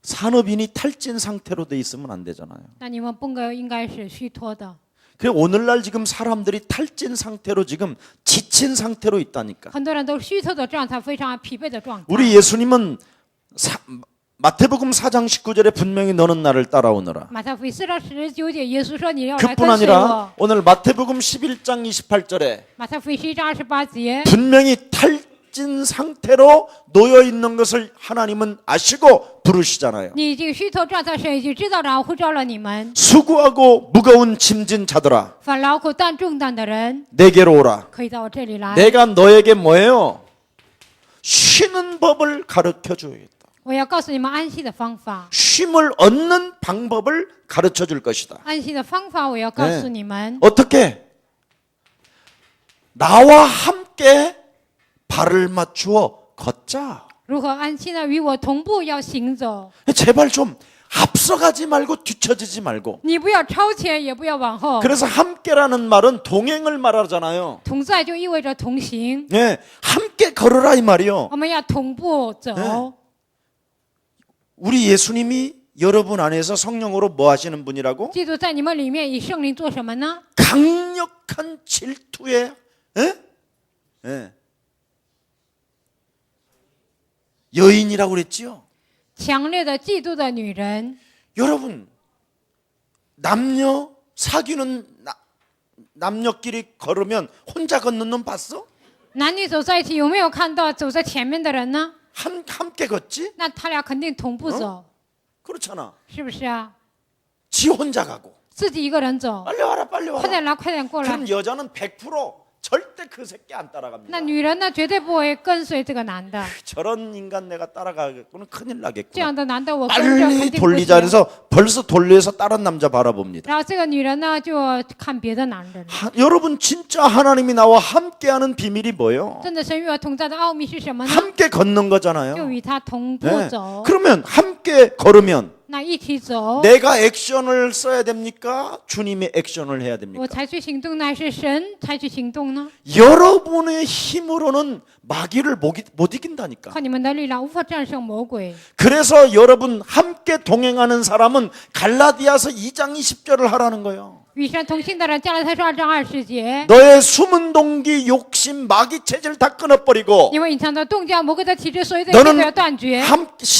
산업인이 탈진 상태로 돼 있으면 안 되잖아요. 那你们不应该是虚脱的。 그래 오늘날 지금 사람들이 탈진 상태로 지금 지친 상태로 있다니까. 很多人都虚脱的状态，非常疲惫的状态。 우리 예수님은 마태복음 4장 19절에 분명히 너는 나를 따라오너라. 马太福音4章19节，耶稣说：“你要来 그뿐 跟随我。 아니라 오늘 마태복음 11장 28절에 ”马太福音11章28节， 분명히 탈진 상태로 놓여 있는 것을 하나님은 아시고 부르시잖아요. 你已经虚脱状态，神已经知道，然后呼召了你们。 수고하고 무거운 짐진 자들아 凡劳苦担重担的人， 내게로 오라. 可以到我这里来。 내가 너에게 뭐예요? 쉬는 법을 가르쳐 줘야겠다. 我要告诉你们安息的方法， 쉼을 얻는 방법을 가르쳐 줄 것이다. 安息的方法我要告诉你们。 어떻게? 나와 함께 발을 맞추어 걷자. 如何安息呢？与我同步要行走， 제발 좀 앞서가지 말고 뒤처지지 말고. 你不要超前，也不要往后。 그래서 함께라는 말은 동행을 말하잖아요. 同在就意味着同行， 예, 함께 걸으라 이 말이요. 我们要同步走。 네. 우리 예수님이 여러분 안에서 성령으로 뭐 하시는 분이라고? 基督在你们里面以圣灵做什么呢？ 강력한 질투에 예? 여인이라고 그랬지요. 强烈的嫉妒的女人。 여러분, 남녀 사귀는 남녀끼리 걸으면 혼자 걷는 놈 봤어? 男女走在一起，有没有看到走在前面的人呢？ 함께 걷지? 那他俩肯定同步走， 그렇잖아. 是不是啊？ 지 혼자 가고 自己一个人走， 빨리 와라 빨리 快 와라. 点来，快点过来。 그럼 여자는 100% 절대 그 새끼 안 따라갑니다. 那女人呢，绝对不会跟随这个男的。 저런 인간 내가 따라가겠구나 큰일 这 나겠구나. 样的男的我跟着肯 빨리 定不 돌리자 行。 그래서 벌써 돌려서 다른 남자 바라봅니다. 然后这个女人呢，就看别的男人。 여러분 진짜 하나님이 나와 함께하는 비밀이 뭐예요? 真的神与我同在的奥秘是什么呢？ 함께 걷는 就 거잖아요. 与他同步 네. 走。 그러면 함께 걸으면 那一起走， 내가 액션을 써야 됩니까? 주님이 액션을 해야 我 됩니까? 采取行动呢，还是神采取行动呢？ 여러분의 힘으로는 마귀를 못 이긴다니까. 靠你们的力量无法战胜魔鬼。 그래서 여러분 함께 동행하는 사람은 갈라디아서 2장 20절을 하라는 거예요. 与神同行的人，加拉太书2章20节， 너의 숨은 동기, 욕심, 마귀 체질 다 끊어버리고 因为隐藏的动机、魔鬼的体质，所有的一切都要断绝。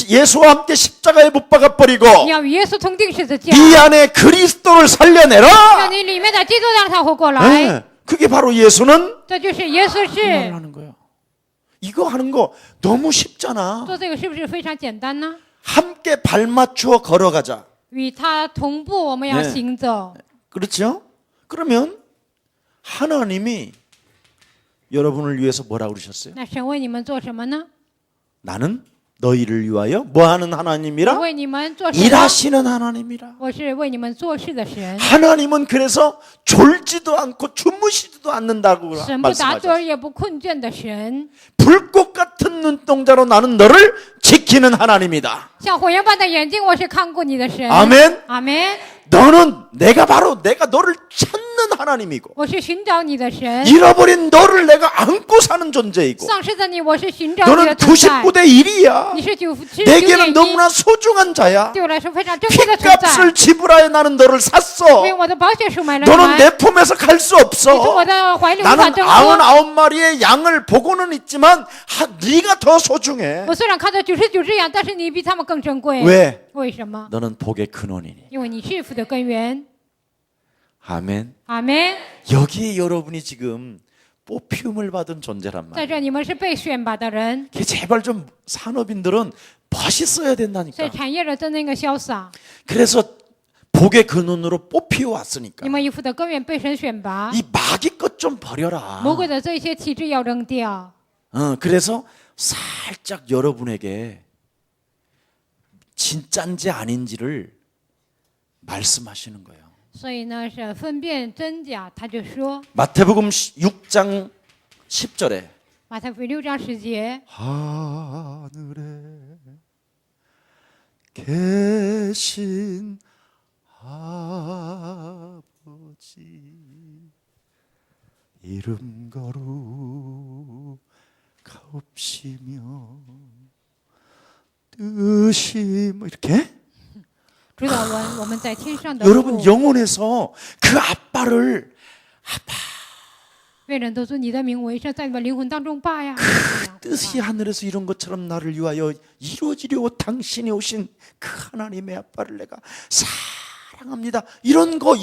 예수와 함께 십자가에 못 박아버리고 你要与耶稣同定十字架， 네 안에 그리스도를 让 살려내라. 你里面的基督让他活过来。 네, 그게 바로 예수는 这就是耶稣 말을 是 하는 거예요. 이거 하는 거 너무 쉽잖아. 做这个，是不是非常简单呢？ 함께 발 맞추어 걸어가자. 与他同步，我们要 네 行走。 그렇죠? 그러면 하나님이 여러분을 위해서 뭐라 그러셨어요? 那神为你们做什么呢？ 나는 너희를 위하여 뭐하는 하나님이라? 为你们做什么？ 일하시는 하나님이라. 我是为你们做事的神。 하나님은 그래서 졸지도 않고 주무시지도 않는다고 神不打盹 말씀하셨어요. 也不困倦的神， 불꽃 같은 눈동자로 나는 너를 지키는 하나님이다. 像火焰般的眼睛，我是看顾你的神。 아멘. 阿门。 너는 내가 너를 찾는 하나님이고 我是寻找你的神， 잃어버린 너를 내가 안고 사는 존재이고 丧失的你，我是寻找你的 너는 存在。 99대 1이야. 你是99 내게는 点 너무나 소중한 자야. 对我来说非常珍贵的存在， 핏값을 지불하여 나는 너를 샀어. 用我的宝血赎买了你 너는 们。 내 품에서 갈 수 你从 없어. 我的怀里无法 나는 挣脱。 99마리의 양을 보고는 있지만 네가 더 소중해. 我虽然看到99只羊，但是你比他们更珍贵。 왜? 为什么？ 너는 복의 근원이니. 因为你是福的根源。 아멘. 阿门。 여기에 여러분이 지금 뽑히움을 받은 존재란 在 말이야. 这，你们是被选拔的人， 제발 좀 산업인들은 멋있어야 所以 된다니까. 产业人真的应该潇洒。 그래서 복의 근원으로 뽑혀 왔으니까 你们以福的根源被神选拔， 이 마귀 것 좀 버려라. 魔鬼的这些体质要扔掉。 그래서 살짝 여러분에게 진짠지 아닌지를 말씀하시는 거예요. 所以呢，是分辨真假。他就说， 마태복음 6장 10절에 马太福音6章10节， 하늘에 계신 아버지 이름 거룩하옵시며 뜻이 뭐 이렇게 主导文我们在天上的 여러분 父， 영혼에서 그 아빠를 愿人都尊你的名为圣，在你们灵魂当中爸呀。 뜻이 하늘에서 이룬 것처럼 나를 위하여 이루어지려 당신이 오신 그 하나님의 아빠를 내가 사랑합니다. 이런 거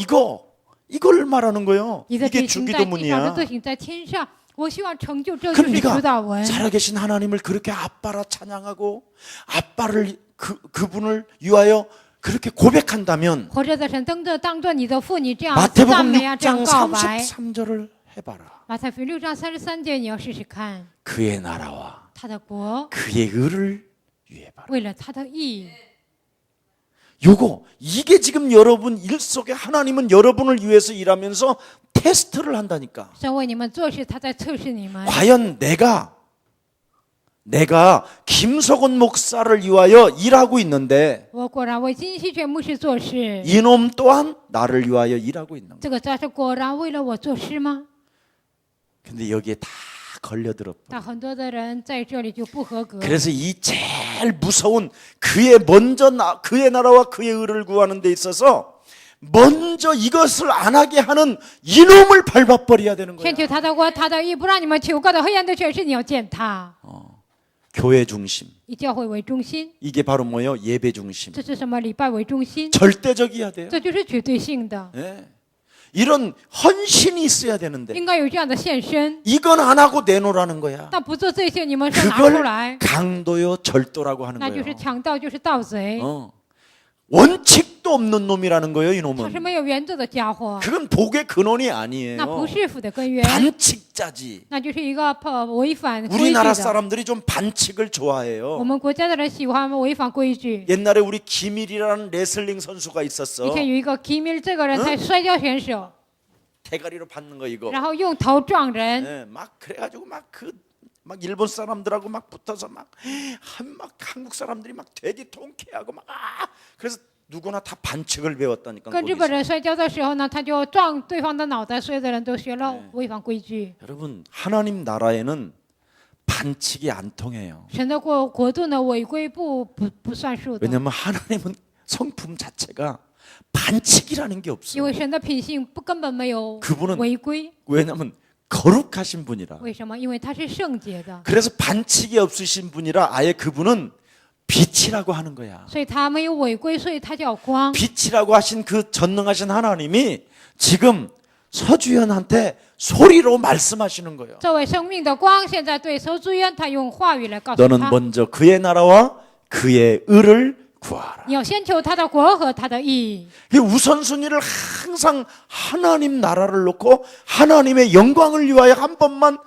이걸 말하는 거예요. 你的 이게 旨行在地上，这 주기도문이야. 作行在天上。我希望成就，这就 그럼 是主导 네가 文。 살아계신 하나님을 그렇게 아빠라 찬양하고 아빠를 그분을 위하여 그렇게 고백한다면 活着的神当做你的父，你这样赞 마태복음 美啊，这样 6장 告白。 33절을 해봐라. 马太福音6章33节，你要试试看， 그의 나라와 他的国 그의 의를 위해 봐라. 为了他的义。 이게 지금 여러분 일 속에 하나님은 여러분을 위해서 일하면서 테스트를 한다니까. 神为你们做事，他在测试你们。 과연 내가 김석원 목사를 위하여 일하고 있는데 我果然为金希全牧师做事， 이놈 또한 나를 위하여 일하고 있는 거야. 这个他是果然为了我做事吗？ 근데 여기에 다 걸려들어. 但很多的人在这里就不合格。 그래서 이 제일 무서운 그의 나라와 그의 의를 구하는 데 있어서 먼저 이것을 안 하게 하는 이놈을 밟아버려야 되는 거야. 先求他的国，他的义，不让你们求告的黑暗的权势，你要践踏。 교회 중심. 以教会为中心， 이게 바로 뭐예요? 예배 중심. 这是什么？礼拜为中心， 절대적이어야 돼요. 这就是绝对性的， 예. 이런 헌신이 있어야 되는데 应该有这样的献身。 이건 안 하고 내놓으라는 거야. 但不做这些，你们说拿出 그걸 来， 강도요 절도라고 하는 那就 거예요. 是强盗，就是盗贼， 원칙도 없는 놈이라는 거예요, 他是 이놈은. 没有原则的家伙， 그건 복의 근원이 那 아니에요. 不是福的根源， 반칙자지. 那就是一个违反规矩 우리나라 的。 사람들이 좀 반칙을 我 좋아해요. 们国家的人喜欢违反规矩。 옛날에 우리 김일이라는 레슬링 선수가 以 있었어. 前有一个 Kim 这个人，他摔跤选手， 대가리로 받는 거 이거. 然后用头撞人， 예, 막 그래가지고 막 일본 사람들하고 막 붙어서 막 한국 사람들이 막 돼지 통쾌하고 막 그래서 누구나 다 반칙을 배웠다니까. 跟日 거기서. 本人摔跤的时候呢，他就撞对方的脑袋，所有的人都学了违反规矩。 여러분 하나님 나라에는 반칙이 안 통해요. 神的国度呢，违规不算数的， 왜냐하면 하나님은 성품 자체가 반칙이라는 게 因 없어요. 为神的品性根本没有 그분은 违规。 왜냐하면 거룩하신 분이라. 为什么？因为他是圣洁的， 그래서 반칙이 없으신 분이라 아예 그분은 빛이라고 하는 거야. 所以他没有违规，所以他叫光。 빛이라고 하신 그 전능하신 하나님이 지금 서주현한테 소리로 말씀하시는 거예요. 作为生命的光，现在对仇主愿，他用话语来告诉 너는 他： 먼저 그의 나라와 그의 의를 구하라. 你要先求他的国和他的义。 이 우선순위를 항상 하나님 나라를 놓고 하나님의 영광을 위하여 한 번만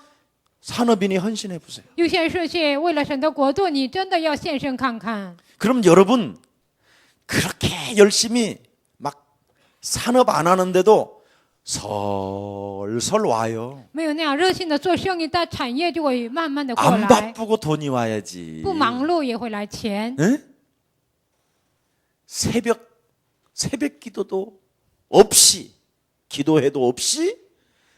산업인이 헌신해 보세요. 优先顺序，为了神的国度，你真的要献身看看。 그럼 여러분 그렇게 열심히 막 산업 안 하는데도 설설 와요. 没有那样热心的做生意，但产业就会慢慢的过 안 来， 바쁘고 돈이 와야지. 不忙碌也会来钱。 에? 새벽 기도도 없이 기도해도 없이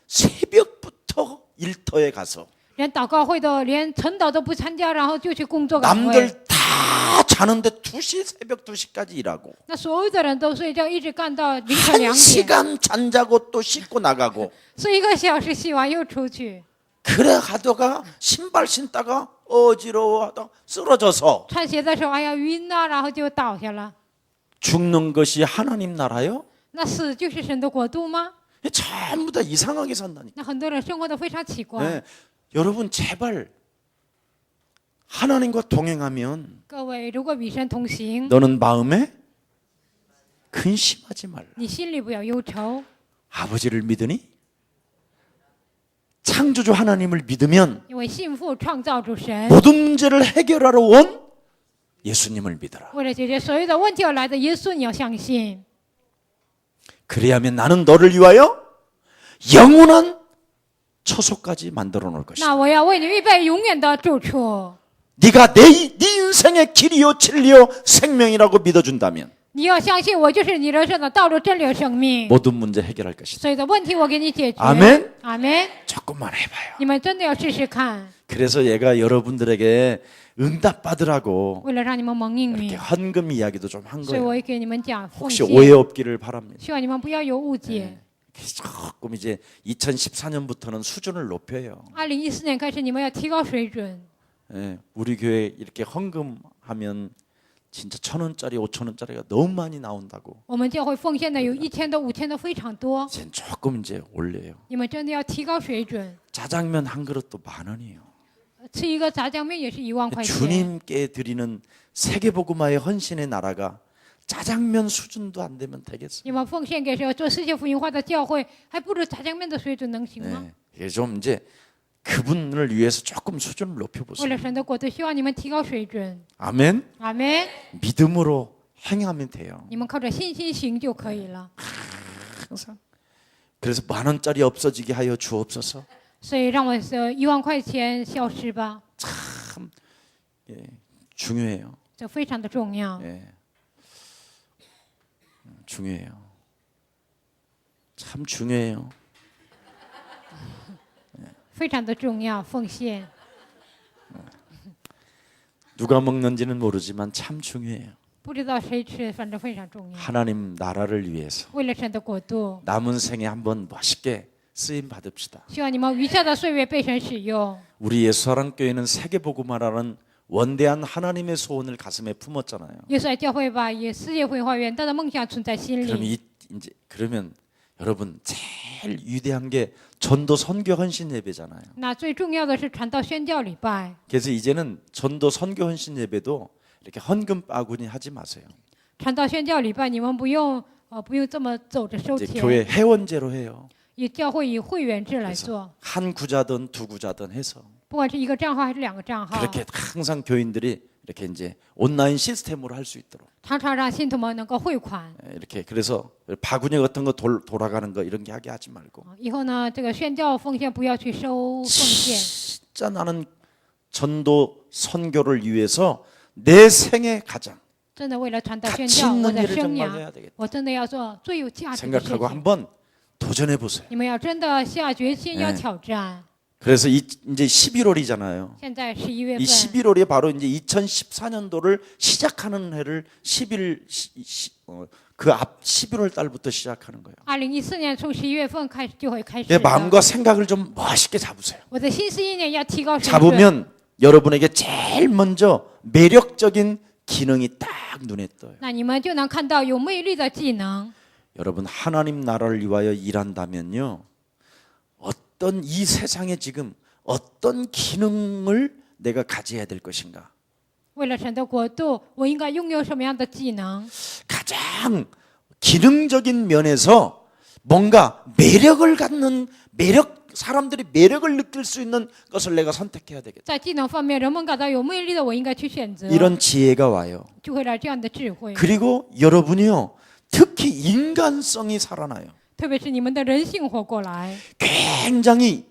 새벽부터 일터에 가서 连祷告会都连晨祷都不参加，然后就去工作岗位。 남들 다 자는데 2시 새벽 2시까지 일하고 那所有的人都睡觉，一直干到凌晨2点， 1시간 잠자고 또 씻고 나가고 睡1个小时，洗完又出去， 그래 하다가 신발 신다가 어지러워하다 쓰러져서 穿鞋的时候哎呀晕呐，然后就倒下了。 죽는 것이 하나님 나라요? 那死就是神的国度吗？ 전부 다 이상하게 산다니까. 那很多人生活的非常奇怪。 네. 여러분 제발 하나님과 동행하면 各位，如果与神同行， 너는 마음에 근심하지 말라. 你心里不要忧愁。 아버지를 믿으니 창조주 하나님을 믿으면 因为信父创造主神， 모든 문제를 해결하러 온 예수님을 믿어라. 为了解决所有的问题而来的耶稣，你要相信。 그래야면 나는 너를 위하여 영원한 처소까지 만들어 놓을 것이다. 那我要为你预备永远的住处。 네가 네 인생의 길이요 진리요 생명이라고 믿어준다면 你要相信我就是你人生的道路、真理和生命。 모든 문제 해결할 것이다. 所有的问题我给你解决。 아멘. 阿门。 조금만 해봐요. 你们真的要试试看， 그래서 얘가 여러분들에게 응답 받으라고 为了让你们蒙应 이렇게 允， 헌금 이야기도 좀 한 所以 거예요. 我也给你们讲奉 혹시 献， 오해 없기를 바랍니다. 希望你们不要有误解。 조금 이제 2014년부터는 수준을 높여요. 2014年开始，你们要提高水准。 예, 우리 교회 이렇게 헌금하면 진짜 1,000원짜리, 5,000원짜리가 너무 많이 나온다고. 我们教会奉献的有1000的、5000的非常多， 이제 조금 이제 올려요. 你们真的要提高水准。 짜장면 한 그릇도 10,000원이에요. 吃一个炸酱面也是1万块钱。 주님께 드리는 세계복음화의 헌신의 나라가 짜장면 수준도 안 되면 되겠어요. 你们奉献给谁？做世界福音化的教会，还不如炸酱面的水准能行吗？ 네, 이게 좀 이제 그분을 위해서 조금 수준을 为 높여보세요. 了神的国度，希望你们提高水准。 아멘. 阿门。 믿음으로 행하면 돼요. 你们靠着信心行就可以了。 항상. 그래서 10,000원짜리 없어지게 하여 주옵소서. 所以让我说1万块钱消失吧， 예, 중요해요. 这非常的重要。 예. 중요해요. 참 중요해요. 非常的重要，奉献。 누가 먹는지는 모르지만 참 중요해요. 不知道谁吃，反正非常重要。 하나님 나라를 위해서 为了神的国度， 남은 생에 한번 멋있게 쓰임 받읍시다. 希望你们余下的岁月被神使用。 우리 예수사랑교회는 세계복음화라는 원대한 하나님의 소원을 가슴에 품었잖아요. 耶稣在教会吧，以世界会花园，但是梦想存在心 그럼 里。 그러면 여러분 제일 위대한 게 전도 선교 헌신 예배잖아요. 那最重要的是传道宣教礼拜。 그래서 이제는 전도 선교 헌신 예배도 이렇게 헌금 바구니 하지 마세요. 传道宣教礼拜，你们不用这么走着收 이제 钱， 교회 회원제로 해요. 以教会以会员制来做， 한 구자든 두 구자든 해서 不管是一个账号还是两个账号， 그렇게 항상 교인들이 이렇게 이제 온라인 시스템으로 할 수 있도록 常常让信徒们能够汇款。 이렇게 그래서 바구니 같은 거 돌아가는 거 이런 게 하게 하지 말고 以后呢，这个宣教奉献不要去收奉献。 진짜 나는 전도 선교를 위해서 내 생애 가장 真的为了传道宣 가치 教，我 있는 的 일을 生 정말 涯， 해야 되겠다 我真的要做最有价值的事 생각하고 情。 한번 도전해 보세요. 你们要真的下决心，要 네 挑战。 그래서 이제 11월이잖아요. 现在11月 이 份， 11월이 바로 이제 2014년도를 시작하는 해를 10일 그 앞 11월 달부터 시작하는 거예요. 2014年从11月份开始就会开始 내 的。 마음과 생각을 좀 멋있게 잡으세요. 我的心思意念要提高神准。 잡으면 여러분에게 제일 먼저 매력적인 기능이 딱 눈에 떠요. 那你们就能看到有魅力的技能。 여러분 하나님 나라를 위하여 일한다면요. 어떤 이 세상에 지금 어떤 기능을 내가 가져야 될 것인가? 为了神的国度，我应该拥有什么样的技能？ 가장 기능적인 면에서 뭔가 매력을 갖는 사람들이 매력을 느낄 수 있는 것을 내가 선택해야 되겠다. 在技能方面，人们感到有魅力的，我应该去选择， 이런 지혜가 와요. 就会来这样的智慧。 그리고 여러분이요. 특히 인간성이 살아나요. 特别是你们的人性活过来， 굉장히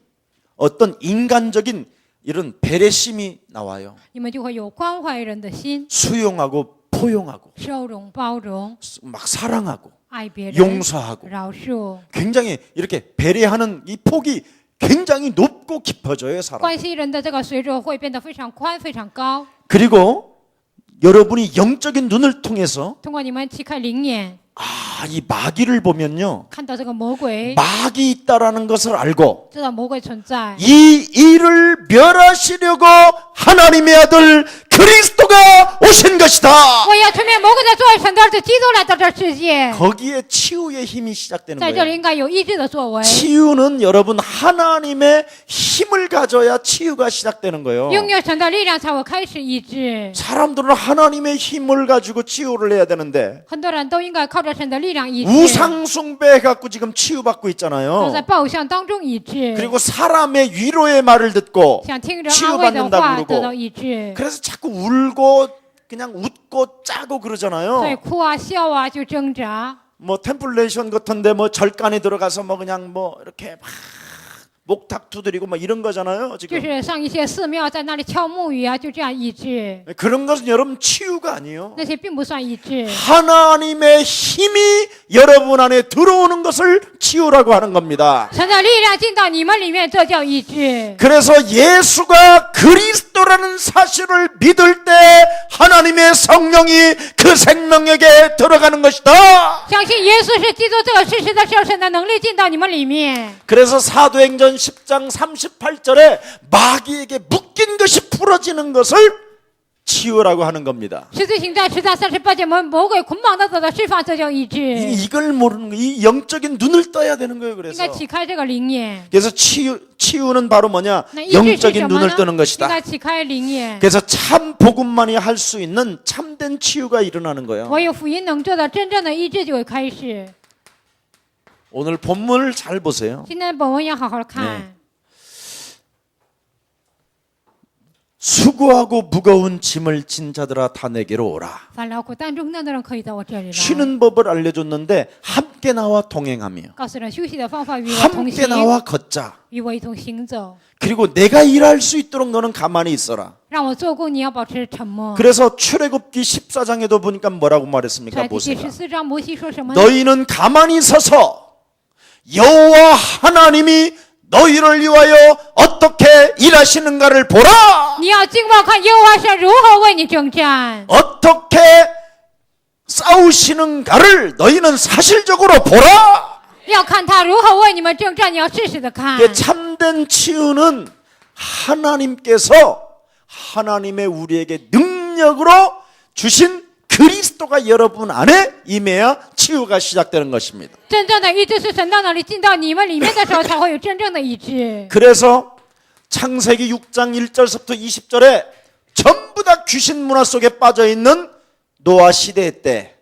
어떤 인간적인 이런 배려심이 나와요. 你们就会有关怀人的心， 수용하고 포용하고 收容、包容、 막 사랑하고 爱别人、 용서하고 饶恕， 굉장히 이렇게 배려하는 이 폭이 굉장히 높고 깊어져요, 사람. 关心人的这个水准会变得非常宽、非常高。 그리고 여러분이 영적인 눈을 통해서 通过你们启开灵眼， 이 마귀를 보면요. 看到这个魔鬼， 마귀 있다라는 것을 알고 知道魔鬼存在， 이 일을 멸하시려고 하나님의 아들 그리스도가 오신 것이다. 我要吞灭魔鬼的作为，神的儿子基督来到这世界， 거기에 치유의 힘이 시작되는 在这里 거예요. 应该有医治的作为。 치유는 여러분 하나님의 힘을 가져야 치유가 시작되는 거예요. 拥有神的力量才会开始医治。 사람들은 하나님의 힘을 가지고 치유를 해야 되는데 很多人都应该靠着神的力量医治， 우상 숭배 갖고 지금 치유받고 都 있잖아요. 在报相当中医治， 그리고 사람의 위로의 말을 듣고 想听人安慰的 치유받는다고 话 그러고 得到医治， 그래서 자꾸 울고 그냥 웃고 짜고 所以 그러잖아요. 哭啊笑啊就挣扎。 뭐 템플레이션 같은데 뭐 절간에 들어가서 뭐 그냥 뭐 이렇게 막 목탁 두드리고 뭐 이런 거잖아요. 就 지금 是上一些寺庙，在那里敲木鱼啊，就这样医治， 그런 것은 여러분 치유가 아니에요. 那些并不算医治。 하나님의 힘이 여러분 안에 들어오는 것을 치유라고 하는 겁니다. 神的力量进到你们里面，这叫医治。 그래서 예수가 그리스도라는 사실을 믿을 때 하나님의 성령이 그 생명에게 들어가는 것이다. 相信耶稣是基督这个事实的时候，神的能力进到你们里面。 그래서 사도행전 10장 38절에 마귀에게 묶인 것이 풀어지는 것을 치유라고 하는 겁니다. 十字行传10章38节，魔鬼捆绑的得到释放，这叫医治。 이걸 모르는 거, 이 영적인 눈을 떠야 되는 거예요. 应 그래서 该启开这个灵眼。 그래서 치유는 바로 뭐냐? 那医治是什 영적인 么 눈을 呢？ 뜨는 应 것이다. 该启开灵眼。 그래서 참 복음만이 할 수 있는 참된 치유가 일어나는 거예요. 唯有福音能做到真正的医治，就会开始。 오늘 본문을 잘 보세요. 今天的本文要好好看。 네. 수고하고 무거운 짐을 진 자들아 다 내게로 오라. 烦劳苦担重担的人可以到我这里来。 쉬는 법을 알려줬는데 함께 나와 동행하며 告诉人休息的方法，与我同 함께 行， 나와 걷자. 与我一同行走。 그리고 내가 일할 수 있도록 너는 가만히 있어라. 让我做工，你要保持沉默。 그래서 출애굽기 14장에도 보니까 뭐라고 出 말했습니까? 来第 보세요. 14章，摩西说什么呢？ 너희는 가만히 서서 여호와 하나님이 너희를 위하여 어떻게 일하시는가를 보라. 你要静默看耶和华神如何为你征战， 어떻게 싸우시는가를 너희는 사실적으로 보라. 要看他如何为你们征战，你要事实的看。 이게 참된 치유는 하나님께서 하나님의 우리에게 능력으로 주신 그리스도가 여러분 안에 임해야 치유가 시작되는 것입니다. 真正的医治是神到那里进到你们里面的时候，才会有真正的医治。 그래서 창세기 6장 1절부터 20절에 전부 다 귀신 문화 속에 빠져 있는 노아 시대 때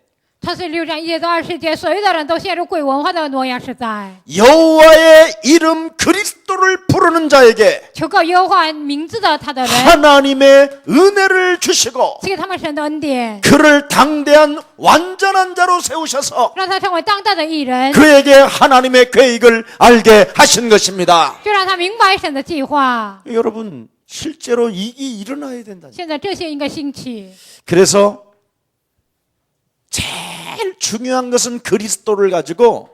创世6章1节到20节，所有的人都陷入鬼文化的挪亚时代。 여호와의 이름 그리스도를 부르는 자에게 求告耶和华名字的他的人， 하나님의 은혜를 주시고 赐给他们神的恩典， 그를 당대한 완전한 자로 세우셔서 让他成为当代的艺人， 그에게 하나님의 계획을 알게 하신 것입니다. 就让他明白神的计划。 여러분 실제로 이게 일어나야 된다. 现在这些应该兴起。 그래서 제일 중요한 것은 그리스도를 가지고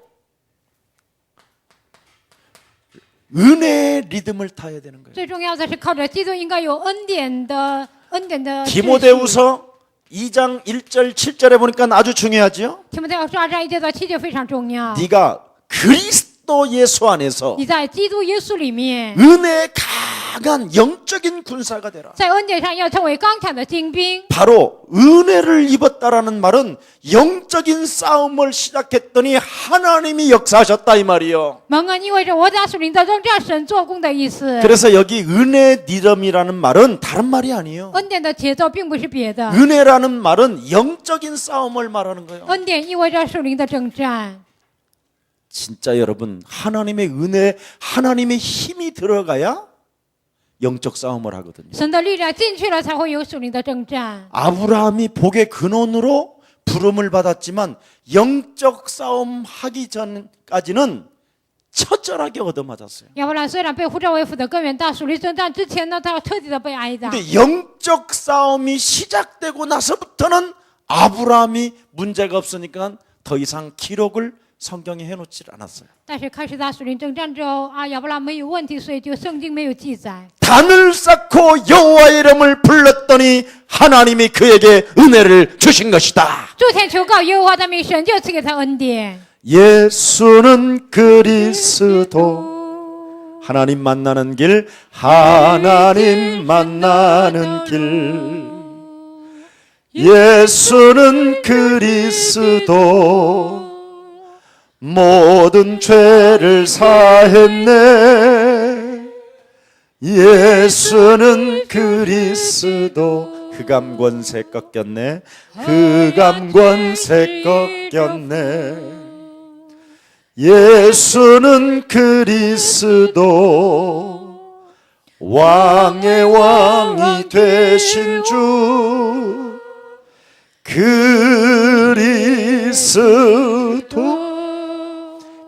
은혜의 리듬을 타야 되는 거예요. 最重要的是靠着基督，应该有恩典的秩序。 디모데후서 2장 1절 7절에 보니까 아주 중요하죠. 提摩太后书2章1节到7节非常重要。 네가 그리스도 예수 안에서 你在基督耶稣里面， 은혜의 강한 영적인 군사가 되라. 在恩典上要成为刚强的精兵。 바로 은혜를 입었다라는 말은 영적인 싸움을 시작했더니 하나님이 역사하셨다 이 말이요. 蒙恩意味着我在属灵的征战，神做工的意思。 그래서 여기 은혜 리듬이라는 말은 다른 말이 아니에요. 恩典的节奏并不是别的， 은혜라는 말은 영적인 싸움을 말하는 거예요. 恩典意味着属灵的征战。 진짜 여러분 하나님의 은혜, 하나님의 힘이 들어가야 영적 싸움을 하거든요. 神的力量进去了，才会有属灵的征战。 아브라함이 복의 근원으로 부름을 받았지만 영적 싸움 하기 전까지는 처절하게 얻어맞았어요. 亚伯兰虽然被呼召为父的根源，但属灵征战之前呢，他要彻底的被挨打。 근데 영적 싸움이 시작되고 나서부터는 아브라함이 문제가 없으니까 더 이상 기록을 성경에 해놓지 않았어요. 但是开始打属灵征战之后啊，亚伯兰没有问题，所以就圣经没有记载。 단을 쌓고 여호와의 이름을 불렀더니 하나님이 그에게 은혜를 주신 것이다. 诸天求告耶和华的名，神就赐给他恩典。 예수는 그리스도 하나님 만나는 길 하나님 만나는 길 예수는 그리스도 모든 죄를 사했네 예수는 그리스도 흑암권세 꺾였네 흑암권세 꺾였네 예수는 그리스도 왕의 왕이 되신 주 그리스도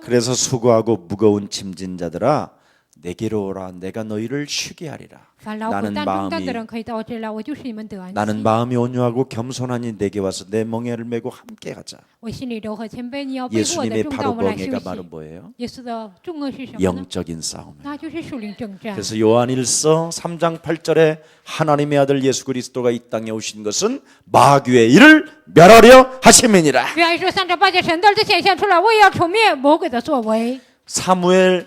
그래서 수고하고 무거운 짐진 자들아 내게로 오라 내가 너희를 쉬게 하리라 凡劳苦担重担的人可以到我这里来，我就是你们得安息。 나는 마음이 온유하고 겸손하니 내게 와서 내 멍에를 메고 함께 가자 我心里柔和谦卑，你要背负我的 예수님의 重担， 바로 我们来休 멍에가 息。 바로 뭐예요? 耶稣的重恩是什么呢？ 영적인 싸움이에요 那就是属灵征战。 그래서 요한일서 3장 8절에 하나님의 아들 예수 그리스도가 이 땅에 오신 것은 마귀의 일을 멸하려 하심이니라 约翰说3章8节，神的儿子显现出来，我也要除灭魔鬼的作为。 사무엘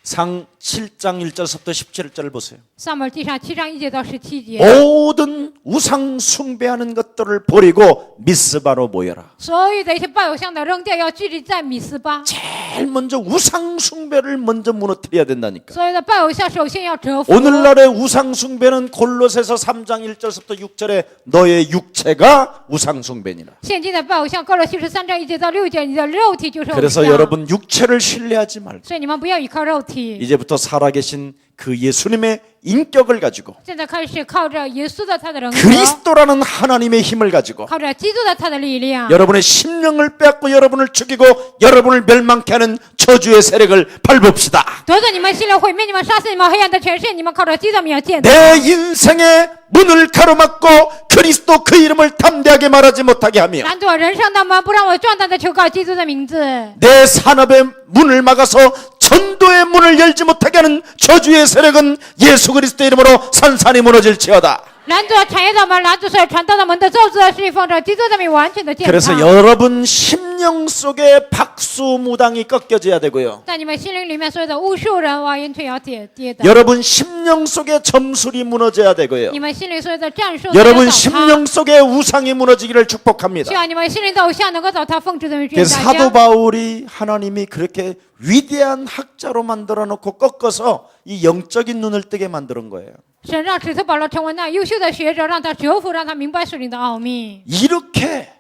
상 7장 1절부터 17절을 보세요 撒母耳记上7章1节到17节， 모든 우상 숭배하는 것들을 버리고 미스바로 모여라 所有的一些拜偶像的扔掉，要聚集在米斯巴。 제일 먼저 우상 숭배를 먼저 무너뜨려야 된다니까 所有的拜偶像首先要折服。 오늘날의 우상 숭배는 골로새서 3장 1절부터 6절에 너의 육체가 우상 숭배니라 现今的拜偶像，哥罗西书3章1节到6节，你的肉体就是偶 그래서 像。 여러분 육체를 신뢰하지 말고 所以你们不要依靠肉体， 이제부터 살아계신 그 예수님의 인격을 가지고 现在开始靠着耶稣的他的人格， 그리스도라는 하나님의 힘을 가지고 靠着基督的他的力量， 여러분의 심령을 빼앗고 여러분을 죽이고 여러분을 멸망케 하는 저주의 세력을 밟읍시다 夺走你们心灵，毁灭你们，杀死你们，黑暗的权势，你们靠着基督的名要见。 내 인생의 문을 가로막고 그리스도 그 이름을 담대하게 말하지 못하게 하며 拦阻我人生的门，不让我壮胆的求告基督的名字。 내 산업의 문을 막아서 전도의 문을 열지 못하게 하는 저주의 세력은 예수 그리스도의 이름으로 산산이 무너질지어다 拦拦阻产业的门，拦阻所有传道的门的咒诅，是奉着基督的名完全的建 그래서 造。 여러분 심령 속에 박수무당이 꺾여져야 되고요. 在你们心灵里面，所有的巫术人哇，阴腿要跌倒。 여러분 심령 속에 점술이 무너져야 되고요. 你们心灵所有的战术， 여러분 倒塌。 심령 속에 우상이 무너지기를 希 축복합니다. 望你们心灵的偶像能够倒塌，奉主的名祝愿 그래서 大 사도 家。 바울이 하나님이 그렇게 위대한 학자로 만들어 놓고 꺾어서 이 영적인 눈을 뜨게 만드는 거예요. 神让使徒保罗成为那优秀的学者，让他折服，让他明白属灵的奥秘。 이렇게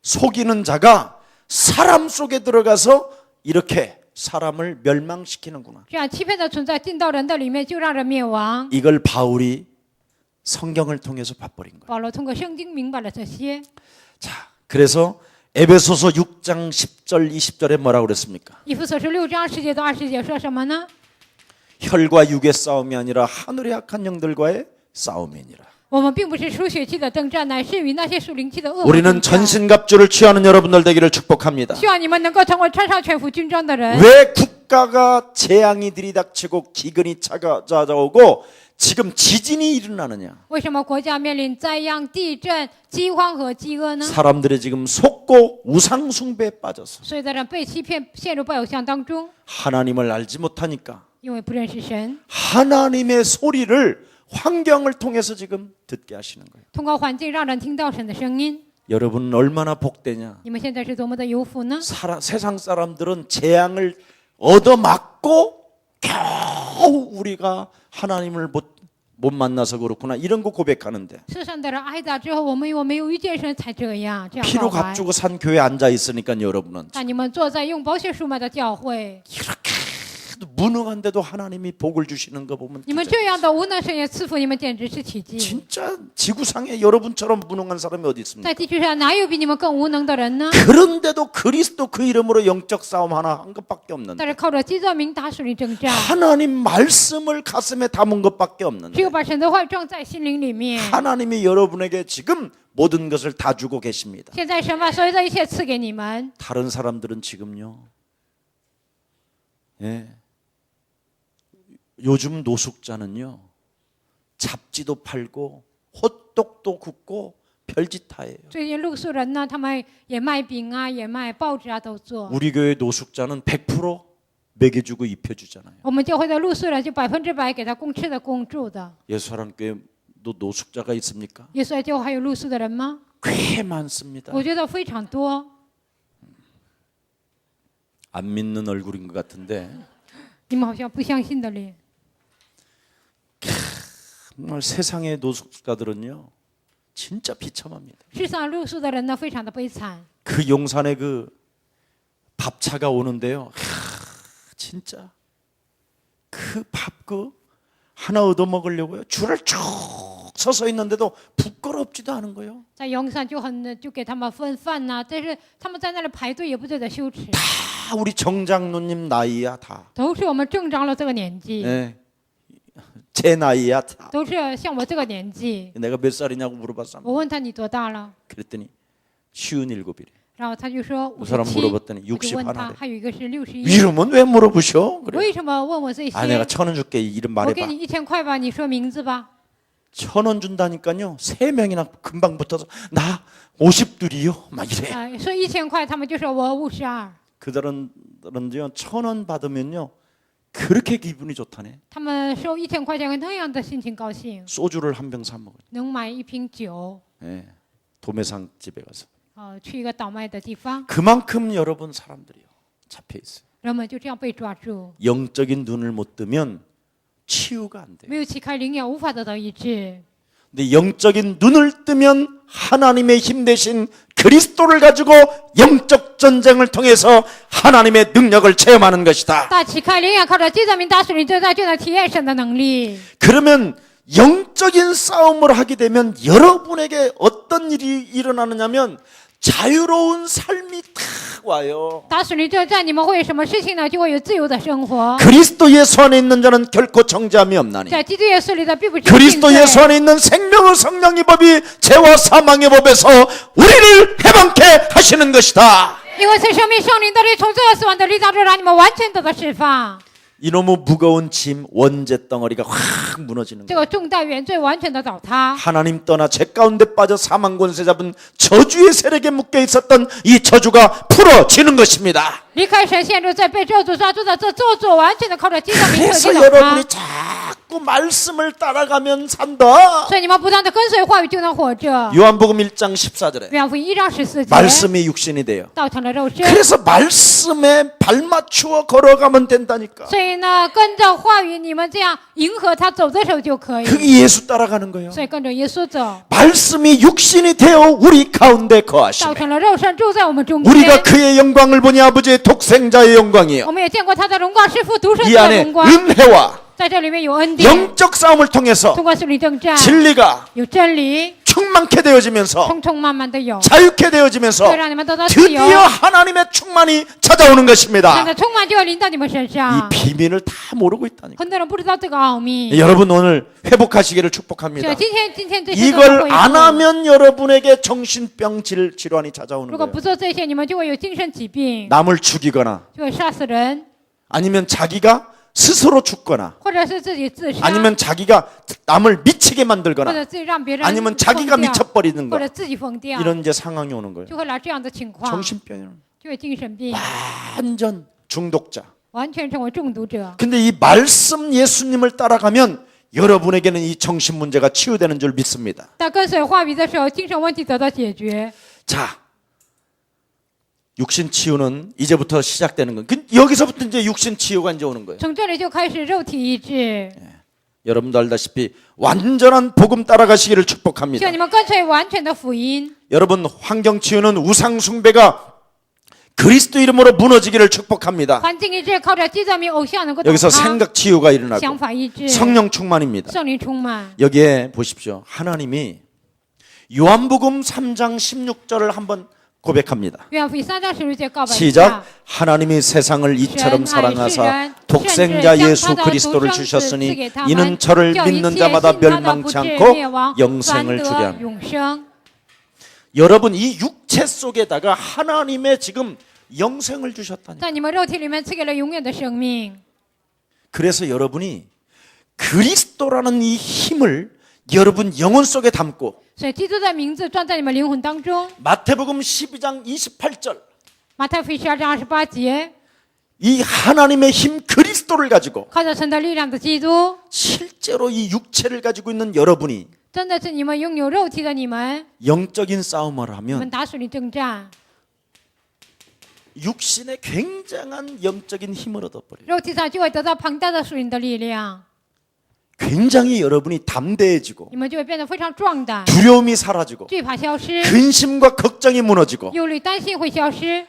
속이는 자가 사람 속에 들어가서 이렇게 사람을 멸망시키는구나. 这样欺骗的存在进到人的里面，就让人灭亡。 이걸 바울이 성경을 통해서 봐버린 거예요. 保罗通过圣经明白了这些。 자, 그래서 에베소서 6장 10절 20절에 뭐라고 그랬습니까? 以弗所书6章10节到20节说什么呢？ 혈과 육의 싸움이 아니라 하늘의 악한 영들과의 싸움이니라. 我们并不是属血气的征战，乃是与那些属灵气的恶魔 우리는 征战。 전신갑주를 취하는 여러분들 되기를 축복합니다. 希望你们能够成为穿上全副军装的人。 왜 국가가 재앙이 들이닥치고 기근이 찾아오고 지금 지진이 일어나느냐? 为什么国家面临灾殃、地震、饥荒和饥饿呢？ 사람들이 지금 속고 우상 숭배에 빠져서 所有的人被欺骗，陷入拜偶像当中， 하나님을 알지 못하니까 因为不认识神， 하나님의 소리를 환경을 통해서 지금 듣게 하시는 거예요. 通过环境让人听到神的声音。 여러분 얼마나 복되냐? 你们现在是多么的有福呢？ 세상 사람들은 재앙을 얻어맞고 겨우 우리가 하나님을 못 만나서 그렇구나 이런 거 고백하는데 世上的人挨打之后，我没有遇见神才这样 피로 告白。 값주고 산 교회 앉아 있으니까 여러분은 但你们坐在用宝血赎买的教会， 이렇게 무능한데도 하나님이 복을 주시는 거 보면 你们这样的无能，神也赐福你们，简直是奇迹。 진짜 지구상에 여러분처럼 무능한 사람이 어디 있습니까? 在地球上哪有比你们更无能的人呢？ 그런데도 그리스도 그 이름으로 영적 싸움 하나 한 것밖에 但 없는데 是靠着基督名打属灵征战， 하나님 말씀을 가슴에 담은 것밖에 只有 없는데 把神的话装在心灵里面。 하나님이 여러분에게 지금 모든 것을 다 주고 계십니다. 现在神把所有的一切赐给你们， 다른 사람들은 지금요. 예. 요즘 노숙자는요. 잡지도 팔고 호떡도 굽고 별짓 다 해요. 最近露宿人呢，他们也卖饼啊，也卖报纸啊，都做。 우리 교회 노숙자는 100% 먹여주고 입혀주잖아요. 我们教会的露宿人就100%给他供吃的、供住的。 예수사랑교회도 노숙자가 있습니까? 耶稣爱教会还有露宿的人吗？ 꽤 많습니다. 我觉得非常多。 안 믿는 얼굴인 것 같은데 你们好像不相信的脸。 정말 세상의 노숙자들은요. 진짜 비참합니다. 世上露宿的人呢，非常的悲惨。 그 용산에 그 밥차가 오는데요. 진짜 그 밥 그 하나 얻어 먹으려고요. 줄을 쭉 서서 있는데도 부끄럽지도 않은 거예요. 在阳山就给他们分饭呐、但是他们在那里排队也不觉得羞耻。 다 우리 정장로님 나이야 다. 都是我们正长了这个年纪， 네. 제 나이야 다. 都是像我这个年纪。 내가 몇 살이냐고 물어봤어. 我问他你多大了， 그랬더니 57이래. 然后他就说그 사람 57。 물어봤더니 我就问 60他， 하나래. 还有一个是61。 이름은 왜 물어보셔? 그래. 为什么问我这些？ 아 내가 1,000원 줄게. 이름 我给 말해봐. 你1000块吧，你说名字吧。 1,000원 준다니까요. 3명이나 금방 붙어서 나 50둘이요. 막 이래. 说1000块，他们就说我52。 그들은요 1,000원 받으면요 그렇게 기분이 좋다네. 他们收1000块钱，那样的心情高兴， 소주를 한 병 사 먹어요. 能买一瓶酒。 예, 도매상 집에 가서. 去一个倒卖的地方， 그만큼 여러분 사람들이요 잡혀 있어요. 人们就这样被抓住， 영적인 눈을 못 뜨면 치유가 안 돼요. 没有启开灵眼，无法得到医治。 근데 영적인 눈을 뜨면 하나님의 힘 대신 그리스도를 가지고 영적 전쟁을 통해서 하나님의 능력을 체험하는 것이다. 大启开灵眼，靠着基督名打属灵征战，就能体验神的能力。 그러면 영적인 싸움을 하게 되면 여러분에게 어떤 일이 일어나느냐면 자유로운 삶이 탁 와요. 打属灵征战，你们会有什么事情呢？就会有自由的生活。 그리스도 예수 안에 있는 자는 결코 정죄함이 없나니. 在基督耶稣里的并不是 그리스도 定罪 예수 안에 있는 생명의 성령의 법이 죄와 사망의 법에서 우리를 해방케 하시는 것이다. 因为在生命圣灵的力，从罪恶死亡的力当中，让你们完全得到释放。 이놈의 무거운 짐 원죄 덩어리가 확 무너지는 这 거예요. 个重担原罪完全的倒塌。 하나님 떠나 죄 가운데 빠져 사망 권세 잡은 저주의 세력에 묶여 있었던 이 저주가 풀어지는 것입니다. 离开神，陷入在被咒诅抓住的这咒诅，完全的靠着基督的名 그래서 字倒塌 여러분이 。 자꾸 말씀을 따라가면 산다. 所以你们不断的跟随话语，就能活着。 요한복음 1장 14절에 约翰福音1章14节， 말씀이 육신이 돼요. 道成了肉身。 그래서 말씀에 발맞추어 걸어가면 된다니까. 所以呢，跟着话语，你们这样迎合他走的时候就可以。 그게 예수 따라가는 거예요. 所以跟着耶稣走， 말씀이 육신이 되어 우리 가운데 道 거하시네. 成了肉身，住在我们中 우리가 间。 그의 영광을 보니 아버지의 독생자의 영광이요. 我们也见过他的荣光，是父独生 이 子的 안에 荣光。 은혜와 在这里面有恩典， 영적 싸움을 통해서 通过属灵征战， 진리가 有真理， 충만케 되어지면서 充充满满的有， 자유케 되어지면서 会让你们得到自由。 드디어 하나님의 충만이 찾아오는 现 것입니다. 在充满就要临到你们身 이 上。 비밀을 다 모르고 있다니까. 很多人不知道这个奥秘。 여러분 오늘 회복하시기를 就 축복합니다. 今天这些都 이걸 会 안 恢复。 하면 여러분에게 정신병 질환이 찾아오는 如果 거예요. 不做这些，你们就会有精神疾病， 남을 죽이거나 就会杀死人， 아니면 자기가 스스로 죽거나 或者是自己自杀， 아니면 자기가 남을 미치게 或 만들거나 者自己让别人 아니면 疯 자기가 掉， 미쳐버리는 或 거 者自己疯掉， 이런 이제 상황이 오는 거예요. 就会来这样的情况， 정신병이는 就会精神病， 완전 중독자. 完全成为中毒者。 근데 이 말씀 예수님을 따라가면 여러분에게는 이 정신 문제가 치유되는 줄 믿습니다. 但跟随话语的时候，精神问题得到解决。 자, 육신 치유는 이제부터 시작되는 건 여기서부터 이제 육신 치유가 이제 오는 거예요. 从这里就开始肉体医治。 여러분도 알다시피 완전한 복음 따라가시기를 希 축복합니다. 望你们跟随完全的福音。 여러분 환경 치유는 우상 숭배가 그리스도 이름으로 무너지기를 축복합니다. 环境医治靠着基督的名，偶像能够倒 여기서 塌。 생각 치유가 想 일어나고 法医治， 성령 충만입니다. 圣灵充满。 여기에 보십시오. 하나님이 요한복음 3장 16절을 한번 고백합니다. 约翰福音3章16节告白一 시작. 下。 하나님이 세상을 이처럼 사랑하사 독생자 예수 그리스도를 주셨으니 이는 저를 믿는 자마다 멸망치 않고 영생을 주려 합니다. 永生。 여러분 이 육체 속에다가 하나님의 지금 영생을 주셨다니. 在你们肉体里面赐给了永远的生命， 그래서 여러분이 그리스도라는 이 힘을 여러분 영혼 속에 담고 所以基督的名字装在你们灵魂当中。 마태복음 12장 28절 马太福音12章28节， 이 하나님의 힘 그리스도를 가지고 靠着神的力量的基督， 실제로 이 육체를 가지고 있는 여러분이 真的是你们拥有肉体的你们， 영적인 싸움을 你们 하면 打属灵征战， 육신에 굉장한 영적인 힘을 얻어버려요. 肉体上就会得到庞大的属灵的力量， 굉장히 여러분이 담대해지고 你们就会变得非常壮胆， 두려움이 사라지고 惧怕消失， 근심과 걱정이 무너지고 忧虑担心会消失，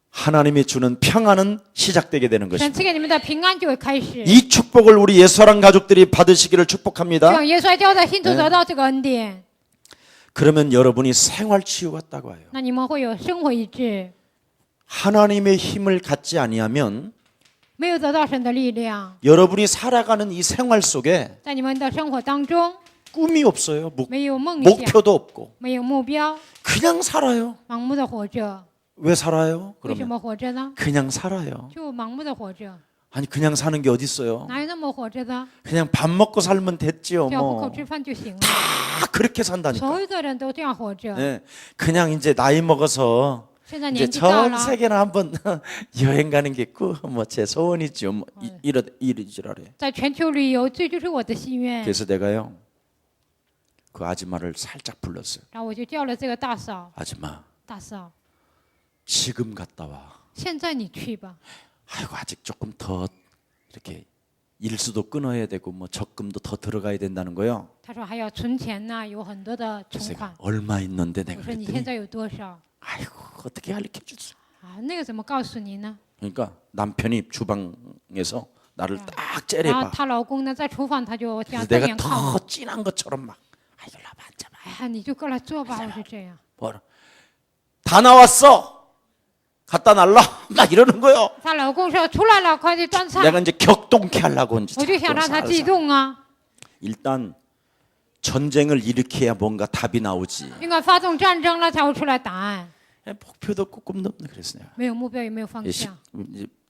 하나님이 주는 평안은 시작되게 되는 神 것입니다. 赐给你们的平安就会开始。 이 축복을 우리 예수랑 가족들이 받으시기를 希 축복합니다. 望耶稣教的信徒得到这个恩典， 그러면 여러분이 생활 치유가 있다고 해요. 那你们会有生活医治。 하나님의 힘을 갖지 아니하면 没有得到神的力量， 여러분이 살아가는 이 생활 속에 在你们的生活当中 꿈이 없어요. 没有梦想， 목표도 없고 没有目标， 그냥 살아요. 盲目的活着。 왜 살아요? 为什 그러면 么活着呢？ 그냥 살아요. 就盲目的活着， 아니 그냥 사는 게 어디 있어요? 哪有那么活着的？ 그냥 밥 먹고 살면 됐지요. 只要糊口 뭐 吃饭就行了。 다 그렇게 산다니까. 所有的人都这样活着。 네, 그냥 이제 나이 먹어서 现在 이제 年纪大 전 了， 세계는 한번 여행 가는 게 뭐 제 소원이죠. 뭐 이러지라래. 在全球旅游，这就是我的心愿。 그래서 내가요 그 아줌마를 살짝 불렀어요. 然后我就叫了这个大嫂， 아줌마 大嫂， 지금 갔다 와. 现在你去吧。 아이고 아직 조금 더 이렇게 일수도 끊어야 되고 뭐 적금도 더 들어가야 된다는 거요. 他说还要存钱呢，有很多的存 그래서 款 내가 。 얼마 있는데 我 내가 说你现 그랬더니 在有多少？ 아이고 어떻게 가르쳐 줬어. 啊，那个怎么告诉你呢？ 그러니까 남편이 주방에서 나를 딱 然后 째려봐. 她老公呢，在厨房，他就这样 그래서 瞪 내가 眼看我。 더 진한 것처럼 막 아이고 나봐 앉아봐. 哎呀，你就过来坐吧，我就这样。 뭐라 다 나왔어. 갖다 놔라 막 이러는 거요. 她老公说出来了，快去端菜。 내가 이제 격동케 하려고 이제 我就想 자꾸 让他 살살. 激动啊， 일단 전쟁을 일으켜야 뭔가 답이 나오지. 应该发动战争了才会出来答案。 목표도 없고 꿈도 없네 그랬어 내가. 没有目标，也没有方 이제 向。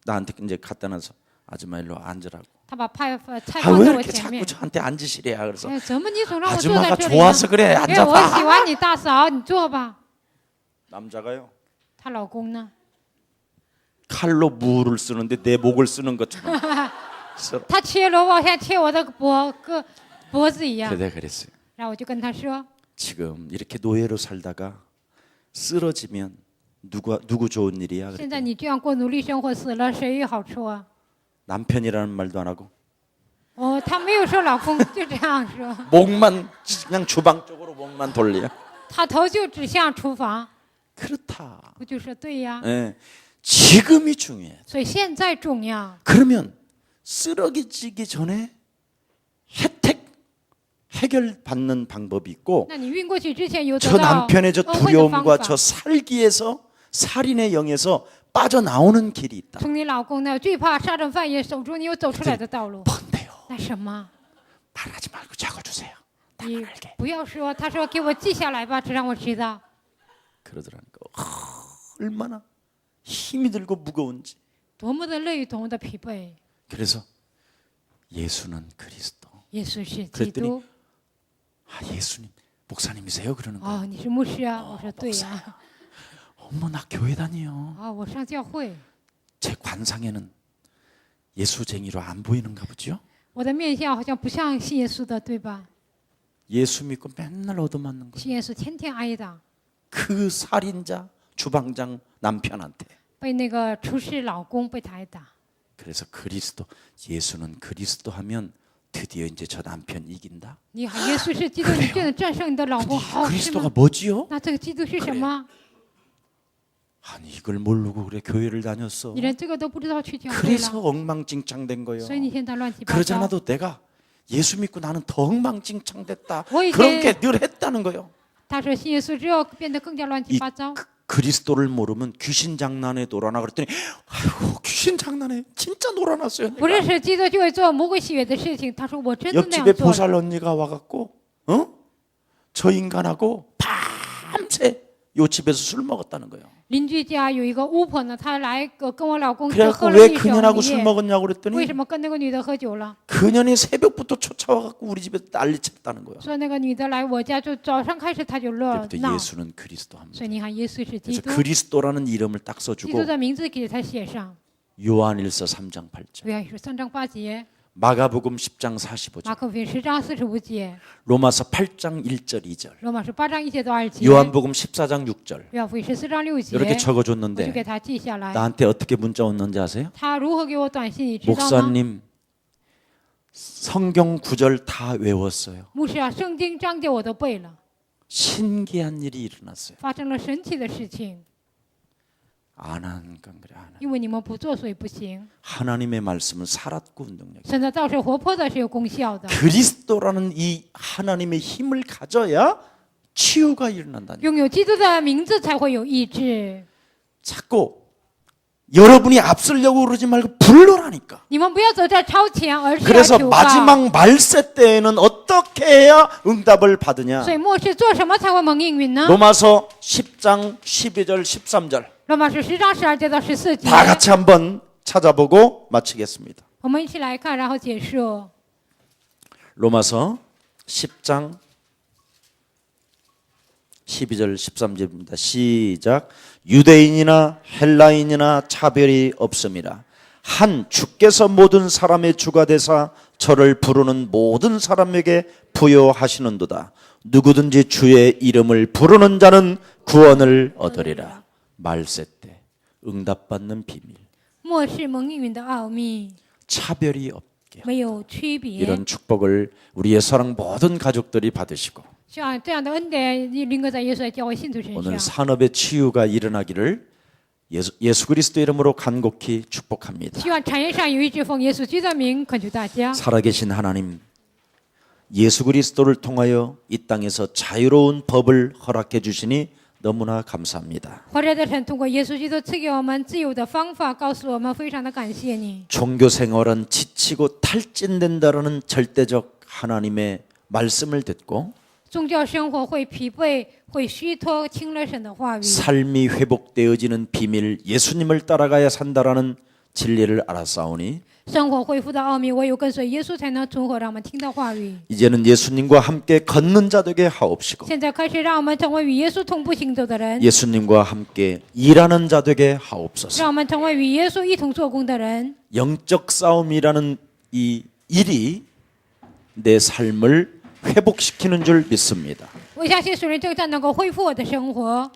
나한테 이제 갖다 놔서 아줌마 일로 앉으라고. 他把菜 아 放 왜 在我 이렇게 前面 자꾸 。 저한테 앉으시래야. 그래서 哎，怎么你总让我坐在 아줌마가 这里 좋아서 呢？ 그래. 因为我喜 앉아봐. 欢你大嫂，你坐吧。 남자가요. 她老公呢？ 칼로 무를 쓰는데 내 목을 쓰는 것처럼. 他切萝卜像切我的脖子一样。 내가 그랬어요. 然后我就跟他说， 지금 이렇게 노예로 살다가 쓰러지면 누구 좋은 일이야? 现在 그랬더니 你这样过奴隶生活，死了谁有好处啊？ 남편이라는 말도 안 하고 哦，他没有说老公，就这样说， 목만 그냥 주방 쪽으로 목만 돌려. 他头就指向厨房。 그렇다. 我就说对呀， 예, 지금이 중요해. 所以现在重要。 그러면 쓰러지기 전에 해결받는 방법이 있고 那你晕过去之前有得 저 到 남편의 저 恩惠的方 두려움과 法。 저 살기에서 살인의 영에서 빠져나오는 길이 있다. 从你老公那最怕杀人犯也手中，你有走出来的道路。 뭔데요? 那什么？ 말하지 말고 적어주세요. 你不要说，他说给我记下来吧，只让我知道。 그러더라니까. 얼마나 힘이 들고 무거운지. 多么的累，多么的疲惫。 그래서 예수는 그리스도. 耶稣是基 그랬더니 督。 아, 예수님 목사님이세요? 그러는 거예요. 哦，你是牧师啊？我说对呀。 어머 나 교회 다녀요. 啊，我上教会， 제 관상에는 예수쟁이로 안 보이는가 보죠? 我的面相好像不像信耶稣的，对吧？ 예수 믿고 맨날 얻어맞는 거예요. 信耶稣天天挨打， 그 살인자 주방장 남편한테. 被那个厨师老公被他挨打。 그래서 그리스도 예수는 그리스도 하면 드디어 이제 저 남편 이긴다. 你喊耶稣是基督，你就能战胜你的老 근데 公， 이 好是 그리스도가 吗？ 뭐지요? 那这个基督是什么？ 아니 이걸 모르고 그래 교회를 다녔어. 你连这个都不知道去教会 그래서 了， 엉망진창된 거예요. 所以你现在乱七八 그러지 糟。 않아도 내가 예수 믿고 나는 더 엉망진창됐다. 뭐 이게- 그런 게 늘 했다는 거예요. 他说信耶稣之后变得更加乱七 이 八糟。 그리스도를 모르면 귀신 장난에 놀아나 그랬더니 아이고 귀신 장난에 진짜 놀아났어요. 不 내가. 认识基督就会做魔鬼喜悦的事情。他说我真的那 옆집에 样做了。 보살 언니가 와갖고 저 인간하고 밤새 요 집에서 술 먹었다는 거예요. 邻居家有一个巫婆呢，她来跟我老公就 그래갖고 喝了 왜 一整 그년하고 술 夜。 먹었냐고 为 그랬더니 什么跟那个女的喝酒了？ 그년이 새벽부터 쫓아와갖고 우리 집에 난리쳤다는 거예요. 说那个女的来我家，就早上开始她就乱 그때부터 闹。 예수는 그리스도 합니다. 所以你看，耶稣是基 그래서 督， 그리스도라는 이름을 딱 基 써주고 督的名字给他写上。 요한일서 3장 8절, 约翰一书3章8节， 마가복음 10장 45절, 马可福音10章45节， 로마서 8장 1절 2절, 罗马书8章1节到2节， 요한복음 14장 6절 约翰福音14章6 이렇게 节，我就 적어줬는데 给他记下来。 나한테 어떻게 문자 왔는지 아세요? 他如何给我短信，你知道吗？ 목사님 성경 구절 다 외웠어요. 牧师啊，圣经章节我都背了， 신기한 일이 일어났어요. 发生了神奇的事情， 안 하니까 그래 안 해. 因为你们不做，所以不行。 하나님의 말씀은 살았고 운동력. 神的道是活泼的，是有功效的。 그리스도라는 이 하나님의 힘을 가져야 치유가 일어난다니. 拥有基督的名字才会有医治。 자꾸 여러분이 앞서려고 그러지 말고 불러라니까. 你们不要走在超前，而是要 그래서 求告。 마지막 말세 때에는 어떻게 해야 응답을 받으냐? 所以末世做什么才会蒙应允呢？ 로마서 10장 12절 13절 罗马书10章12节到14节， 다 같이 한번 찾아보고 마치겠습니다. 我们一起来看，然后结束。 로마서 10장 12절 13절입니다. 시작. 유대인이나 헬라인이나 차별이 없음이라. 한 주께서 모든 사람의 주가 되사 저를 부르는 모든 사람에게 부여하시는도다. 누구든지 주의 이름을 부르는 자는 구원을 얻으리라. 말세 때 응답받는 비밀. 末世蒙应允的奥秘， 차별이 없게. 没有区别。 이런 축복을 우리의 사랑 모든 가족들이 받으시고 像这样的恩典临格在耶稣的教会信徒身 오늘 上。 산업의 치유가 일어나기를 예수 그리스도 이름으로 간곡히 축복합니다. 希望产业上有一致奉耶稣基督的名恳求大家。 살아계신 하나님, 예수 그리스도를 통하여 이 땅에서 자유로운 법을 허락해 주시니 너무나 감사합니다. 活着的神通过耶稣基督赐给我们自由的方法，告诉我们非常的感谢你。 종교 생활은 지치고 탈진된다라는 절대적 하나님의 말씀을 듣고 宗教生活会疲惫，会虚脱，听了神的话语。 삶이 회복되어지는 비밀, 예수님을 따라가야 산다라는 진리를 알았사오니 生活恢复的奥秘，唯有跟随耶稣才能存活，让我们听到话语。 이제는 예수님과 함께 걷는 자 되게 하옵시고 现在开始，让我们成为与耶稣同步行走的人， 예수님과 함께 일하는 자 되게 하옵소서. 让我们成为与耶稣一同做工的人。 영적 싸움이라는 이 일이 내 삶을 회복시키는 줄 믿습니다. 我相信属灵征战能够恢复我的生活，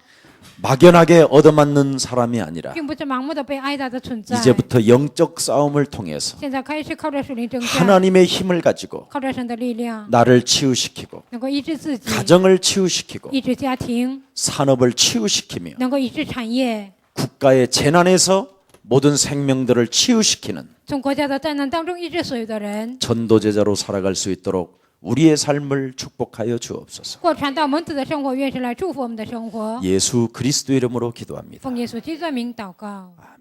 막연하게 얻어맞는 사람이 아니라 并不是盲目的被挨打的存在。 이제부터 영적 싸움을 통해서 现在开始靠着属灵征战， 하나님의 힘을 가지고 靠着神的力量， 나를 치유시키고 能够医治自己， 가정을 치유시키고 医治家庭， 산업을 치유시키며 能够医治产业， 국가의 재난에서 모든 생명들을 치유시키는 从国家的灾难当中医治所有的人， 전도제자로 살아갈 수 있도록 우리의 삶을 축복하여 주옵소서. 过传道门子的生活，愿神来祝福我们的生活。 예수 그리스도 이름으로 기도합니다. 奉耶稣基督的名祷告。 아멘.